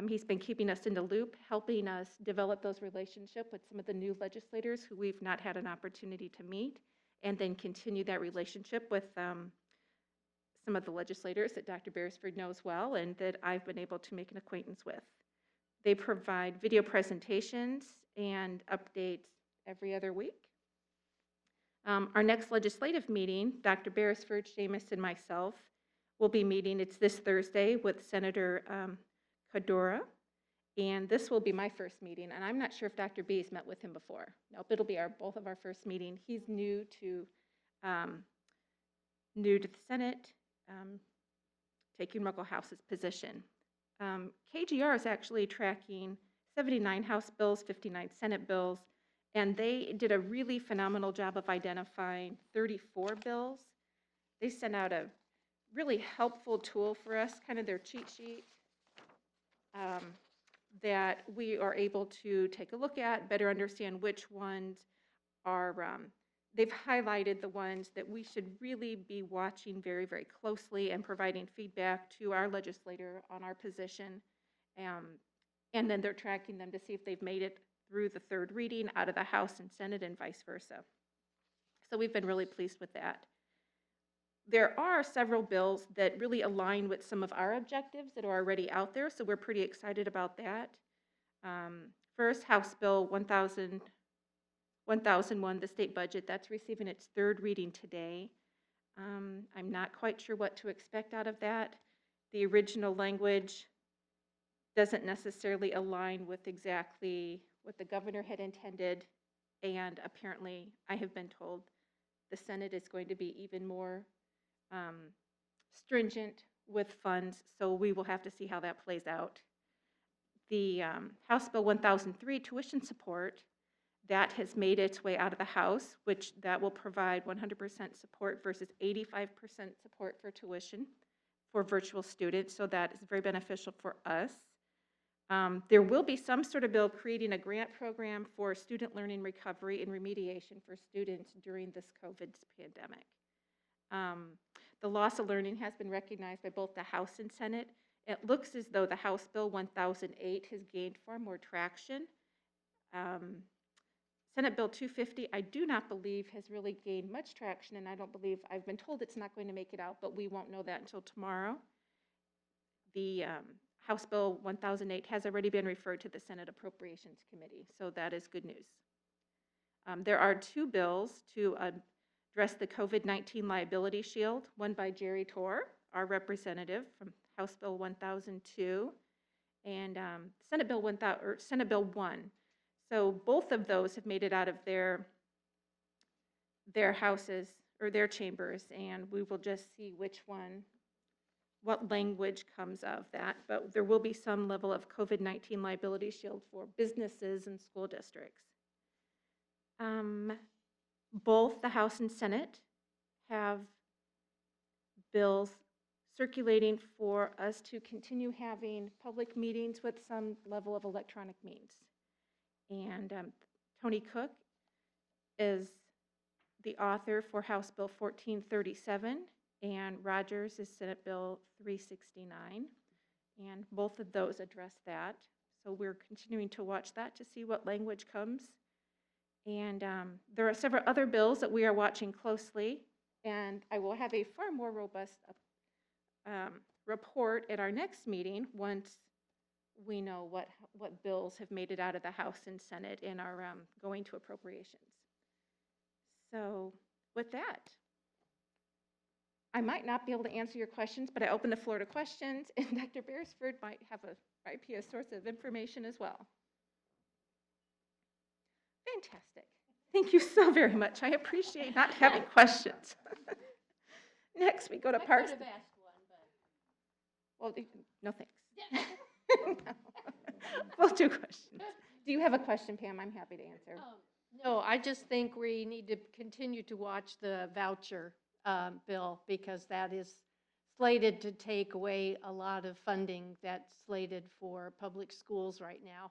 He's been keeping us in the loop, helping us develop those relationships with some of the new legislators who we've not had an opportunity to meet, and then continue that relationship with some of the legislators that Dr. Beresford knows well and that I've been able to make an acquaintance with. They provide video presentations and updates every other week. Our next legislative meeting, Dr. Beresford, Seamus, and myself will be meeting. It's this Thursday with Senator Kadora, and this will be my first meeting. And I'm not sure if Dr. B has met with him before. Nope, it'll be both of our first meeting. He's new to the Senate, taking Ruckelshaus's position. KGR is actually tracking 79 House bills, 59 Senate bills, and they did a really phenomenal job of identifying 34 bills. They sent out a really helpful tool for us, kind of their cheat sheet, that we are able to take a look at, better understand which ones are, they've highlighted the ones that we should really be watching very, very closely and providing feedback to our legislator on our position. And then they're tracking them to see if they've made it through the third reading out of the House and Senate and vice versa. So we've been really pleased with that. There are several bills that really align with some of our objectives that are already out there, so we're pretty excited about that. First, House Bill 1001, the state budget, that's receiving its third reading today. I'm not quite sure what to expect out of that. The original language doesn't necessarily align with exactly what the governor had intended, and apparently, I have been told the Senate is going to be even more stringent with funds, so we will have to see how that plays out. The House Bill 1003, tuition support, that has made its way out of the House, which that will provide 100% support versus 85% support for tuition for virtual students, so that is very beneficial for us. There will be some sort of bill creating a grant program for student learning recovery and remediation for students during this COVID pandemic. The loss of learning has been recognized by both the House and Senate. It looks as though the House Bill 1008 has gained far more traction. Senate Bill 250, I do not believe has really gained much traction, and I don't believe, I've been told it's not going to make it out, but we won't know that until tomorrow. The House Bill 1008 has already been referred to the Senate Appropriations Committee, so that is good news. There are two bills to address the COVID-19 liability shield, one by Jerry Torr, our representative from House Bill 1002, and Senate Bill 1. So both of those have made it out of their houses or their chambers, and we will just see what language comes of that. But there will be some level of COVID-19 liability shield for businesses and school districts. Both the House and Senate have bills circulating for us to continue having public meetings with some level of electronic means. And Tony Cook is the author for House Bill 1437, and Rogers is Senate Bill 369. And both of those address that. So we're continuing to watch that to see what language comes. And there are several other bills that we are watching closely, and I will have a far more robust report at our next meeting once we know what bills have made it out of the House and Senate and are going to appropriations. So with that, I might not be able to answer your questions, but I open the floor to questions, and Dr. Beresford might have a might be a source of information as well. Fantastic. Thank you so very much. I appreciate not having questions. Next, we go to Parks. asked one, Well, no thanks. We'll do questions. Do you have a question, Pam? I'm happy to answer. No, I just think we need to continue to watch the voucher bill because that is slated to take away a lot of funding that's slated for public schools right now.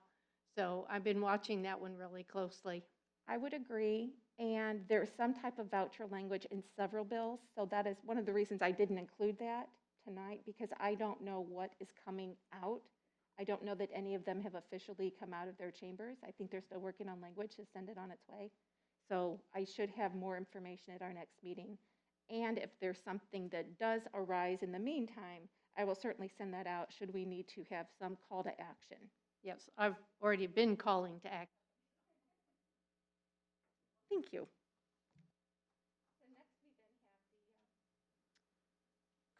So I've been watching that one really closely. I would agree, and there's some type of voucher language in several bills, so that is one of the reasons I didn't include that tonight, because I don't know what is coming out. I don't know that any of them have officially come out of their chambers. I think they're still working on language to send it on its way. So I should have more information at our next meeting. And if there's something that does arise in the meantime, I will certainly send that out should we need to have some call to action. Yes, I've already been calling to act. Thank you.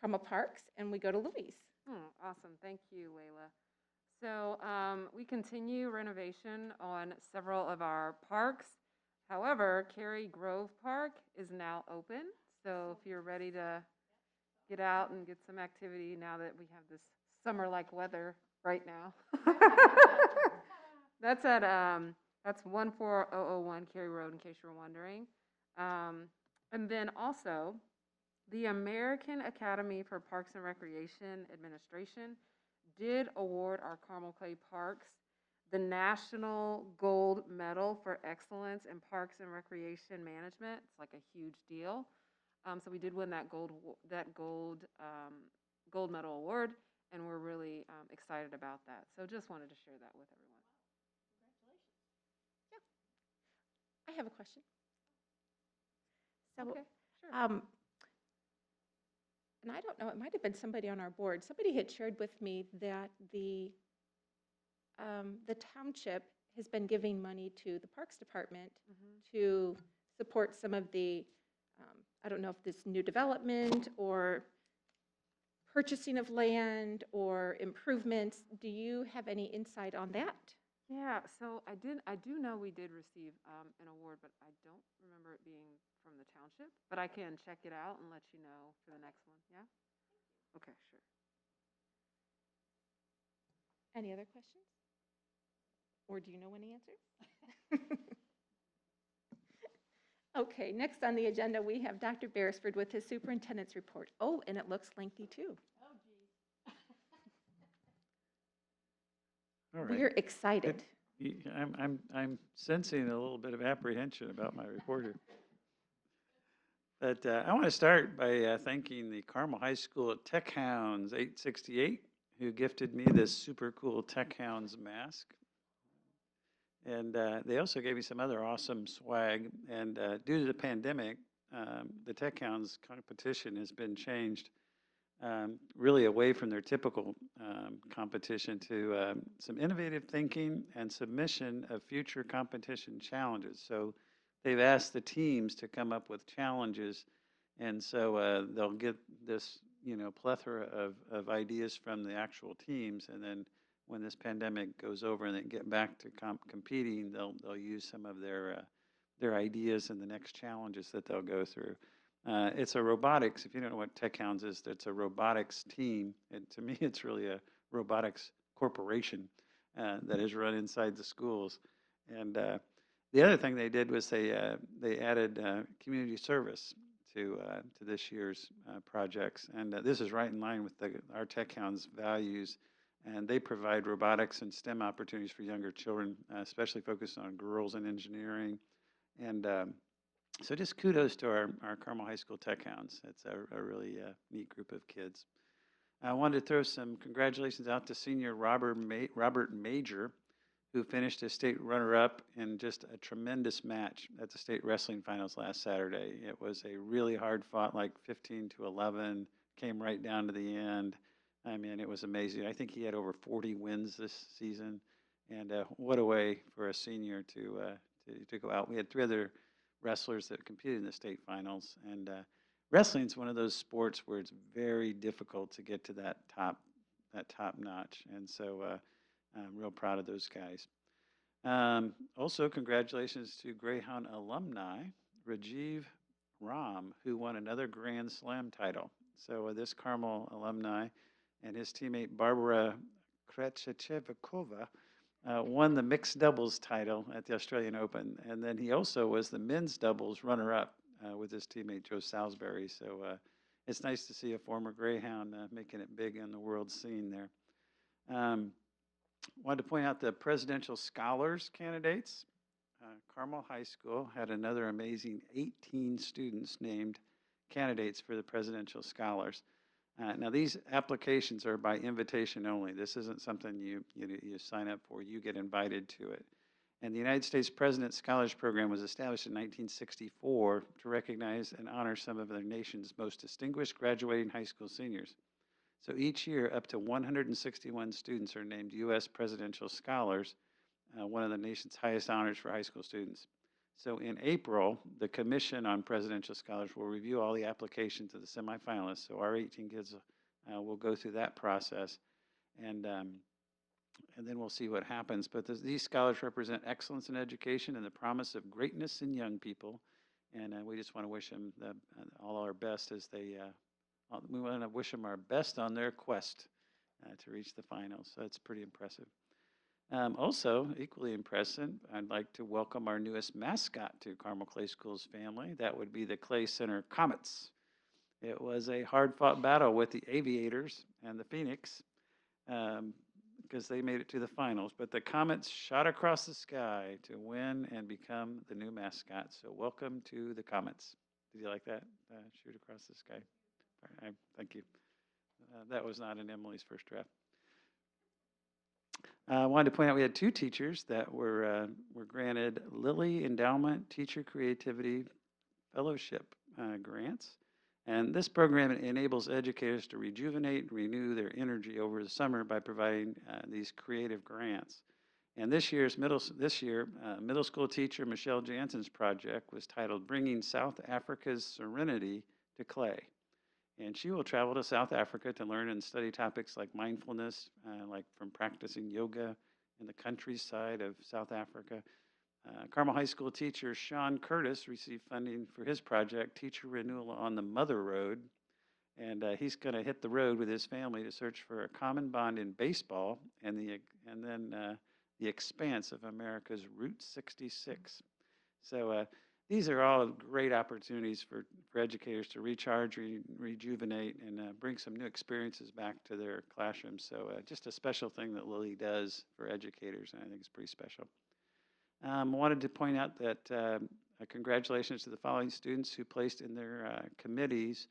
Carmel Parks, and we go to Louise. Awesome. Thank you, Layla. So we continue renovation on several of our parks. However, Cary Grove Park is now open. So if you're ready to get out and get some activity now that we have this summer-like weather right now. That's at that's 14001 Cary Road, in case you're wondering. And then also, the American Academy for Parks and Recreation Administration did award our Carmel Clay Parks the National Gold Medal for Excellence in Parks and Recreation Management. It's like a huge deal. So we did win that gold medal award, and we're really excited about that. So just wanted to share that with everyone. I have a question. So, Okay, sure. and I don't know, it might have been somebody on our board. Somebody had shared with me that the township has been giving money to the Parks Department to support some of the, I don't know if this new development or purchasing of land or improvements. Do you have any insight on that? Yeah, so I do know we did receive an award, but I don't remember it being from the township. But I can check it out and let you know for the next one. Yeah? Okay, sure. Any other questions? Or do you know any answers? Okay, next on the agenda, we have Dr. Beresford with his superintendent's report. Oh, and it looks lengthy too. Oh, geez. All right. We're excited. I'm sensing a little bit of apprehension about my report here. But I want to start by thanking the Carmel High School Tech Hounds 868, who gifted me this super cool Tech Hounds mask. And they also gave me some other awesome swag. And due to the pandemic, the Tech Hounds competition has been changed really away from their typical competition to some innovative thinking and submission of future competition challenges. So they've asked the teams to come up with challenges, and so they'll get this, plethora of ideas from the actual teams, and then when this pandemic goes over and they get back to competing, they'll use some of their ideas in the next challenges that they'll go through. It's a robotics, if you don't know what Tech Hounds is, it's a robotics team. And to me, it's really a robotics corporation that is run inside the schools. And the other thing they did was they added community service to this year's projects. And this is right in line with our Tech Hounds values. And they provide robotics and STEM opportunities for younger children, especially focused on girls and engineering. And so just kudos to our Carmel High School Tech Hounds. It's a really neat group of kids. I wanted to throw some congratulations out to senior Robert Major, who finished as state runner-up in just a tremendous match at the state wrestling finals last Saturday. It was a really hard-fought, like 15-11, came right down to the end. I mean, it was amazing. I think he had over 40 wins this season, and what a way for a senior to go out. We had 3 other wrestlers that competed in the state finals, and wrestling is one of those sports where it's very difficult to get to that that top notch. And so I'm real proud of those guys. Also, congratulations to Greyhound alumni, Rajiv Ram, who won another Grand Slam title. So this Carmel alumni and his teammate Barbara Krejcikova won the mixed doubles title at the Australian Open. And then he also was the men's doubles runner-up with his teammate Joe Salisbury. So it's nice to see a former Greyhound making it big on the world scene there. Wanted to point out the Presidential Scholars candidates. Carmel High School had another amazing 18 students named candidates for the Presidential Scholars. Now, these applications are by invitation only. This isn't something you sign up for. You get invited to it. And the United States President's Scholars Program was established in 1964 to recognize and honor some of the nation's most distinguished graduating high school seniors. So each year, up to 161 students are named U.S. Presidential Scholars, one of the nation's highest honors for high school students. So in April, the Commission on Presidential Scholars will review all the applications of the semifinalists. So our 18 kids will go through that process, and then we'll see what happens. But these scholars represent excellence in education and the promise of greatness in young people, and we just want to wish them all our best as they. We want to wish them our best on their quest to reach the finals. So it's pretty impressive. Also, equally impressive, I'd like to welcome our newest mascot to Carmel Clay Schools family. That would be the Clay Center Comets. It was a hard-fought battle with the Aviators and the Phoenix because they made it to the finals. But the Comets shot across the sky to win and become the new mascot. So welcome to the Comets. Did you like that? Shoot across the sky. Thank you. That was not in Emily's first draft. I wanted to point out we had two teachers that were granted Lilly Endowment Teacher Creativity Fellowship grants. And this program enables educators to rejuvenate and renew their energy over the summer by providing these creative grants. And this year, middle school teacher Michelle Jansen's project was titled Bringing South Africa's Serenity to Clay. And she will travel to South Africa to learn and study topics like mindfulness, like from practicing yoga in the countryside of South Africa. Carmel High School teacher Sean Curtis received funding for his project, Teacher Renewal on the Mother Road. And he's going to hit the road with his family to search for a common bond in baseball and then the expanse of America's Route 66. So these are all great opportunities for educators to recharge, rejuvenate, and bring some new experiences back to their classrooms. So just a special thing that Lilly does for educators, and I think it's pretty special. I wanted to point out that congratulations to the following students who placed in their committees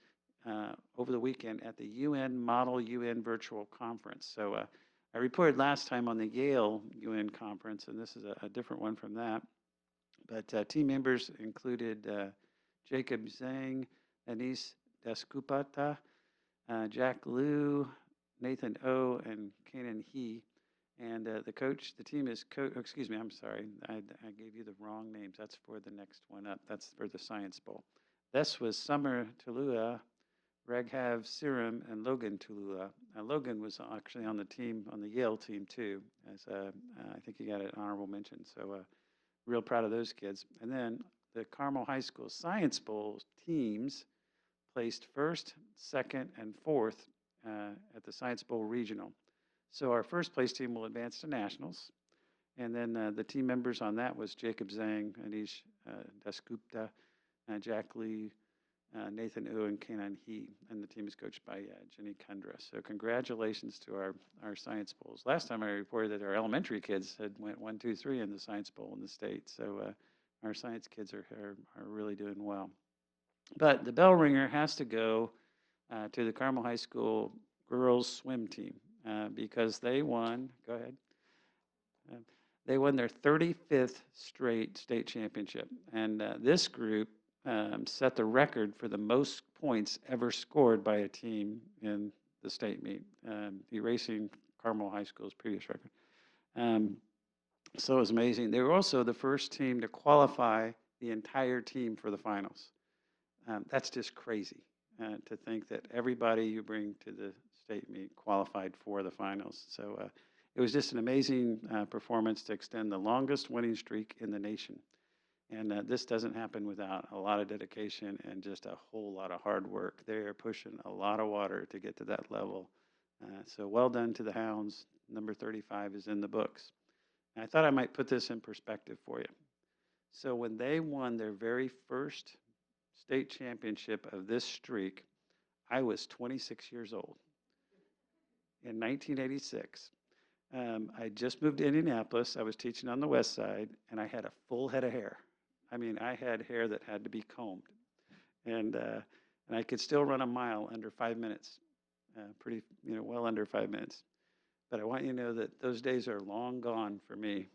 over the weekend at the UN Model UN Virtual Conference. So I reported last time on the Yale UN Conference, and this is a different one from that. But team members included Jacob Zhang, Anis Dasgupta, Jack Liu, Nathan O, and Kanan He. And the team is, excuse me, I'm sorry, I gave you the wrong names. That's for the next one up. That's for the Science Bowl. This was Summer Tulua, Raghav Siram, and Logan Tulua. Logan was actually on the team, on the Yale team too, as I think he got an honorable mention. So real proud of those kids. And then the Carmel High School Science Bowl teams placed first, second, and fourth at the Science Bowl Regional. So our first place team will advance to nationals. And then the team members on that was Jacob Zhang, Anish Dasgupta, Jack Lee, Nathan U, and Kanan He. And the team is coached by Jenny Kundra. So congratulations to our Science Bowls. Last time I reported that our elementary kids had went 1, 2, 3 in the Science Bowl in the state. So our science kids are really doing well. But the bell ringer has to go to the Carmel High School girls swim team. Because they won, go ahead. They won their 35th straight state championship. And this group set the record for the most points ever scored by a team in the state meet, erasing Carmel High School's previous record. So it was amazing. They were also the first team to qualify the entire team for the finals. That's just crazy to think that everybody you bring to the state meet qualified for the finals. So it was just an amazing performance to extend the longest winning streak in the nation. And this doesn't happen without a lot of dedication and just a whole lot of hard work. They are pushing a lot of water to get to that level. So well done to the Hounds. Number 35 is in the books. And I thought I might put this in perspective for you. So when they won their very first state championship of this streak, I was 26 years old in 1986. I just moved to Indianapolis. I was teaching on the west side, and I had a full head of hair. I mean, I had hair that had to be combed. And I could still run a mile under 5 minutes, pretty, well under 5 minutes. But I want you to know that those days are long gone for me.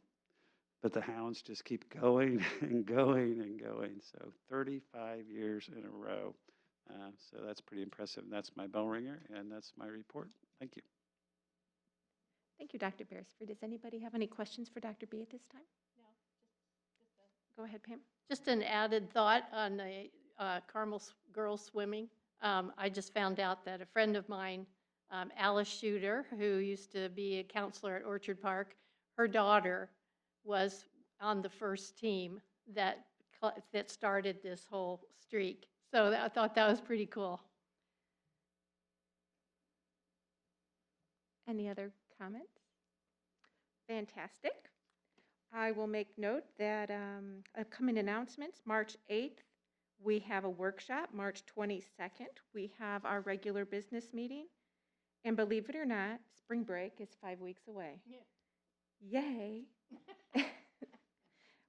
But the Hounds just keep going and going and going. So 35 years in a row. So that's pretty impressive. And that's my bell ringer, and that's my report. Thank you. Thank you, Dr. Beresford. Does anybody have any questions for Dr. B at this time? No. Go ahead, Pam. Just an added thought on the Carmel girls swimming. I just found out that a friend of mine, Alice Shooter, who used to be a counselor at Orchard Park, her daughter was on the first team that started this whole streak. So I thought that was pretty cool. Any other comments? Fantastic. I will make note that upcoming announcements, March 8th, we have a workshop. March 22nd, we have our regular business meeting. And believe it or not, spring break is 5 weeks away. Yeah. Yay.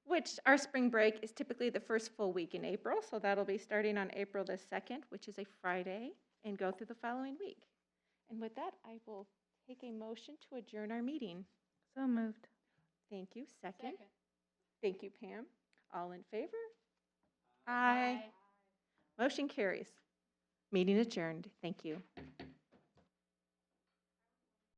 Which our spring break is typically the first full week in April. So that'll be starting on April the 2nd, which is a Friday, and go through the following week. And with that, I will take a motion to adjourn our meeting. So moved. Thank you. Second. Thank you, Pam. All in favor? Aye. Motion carries. Meeting adjourned. Thank you.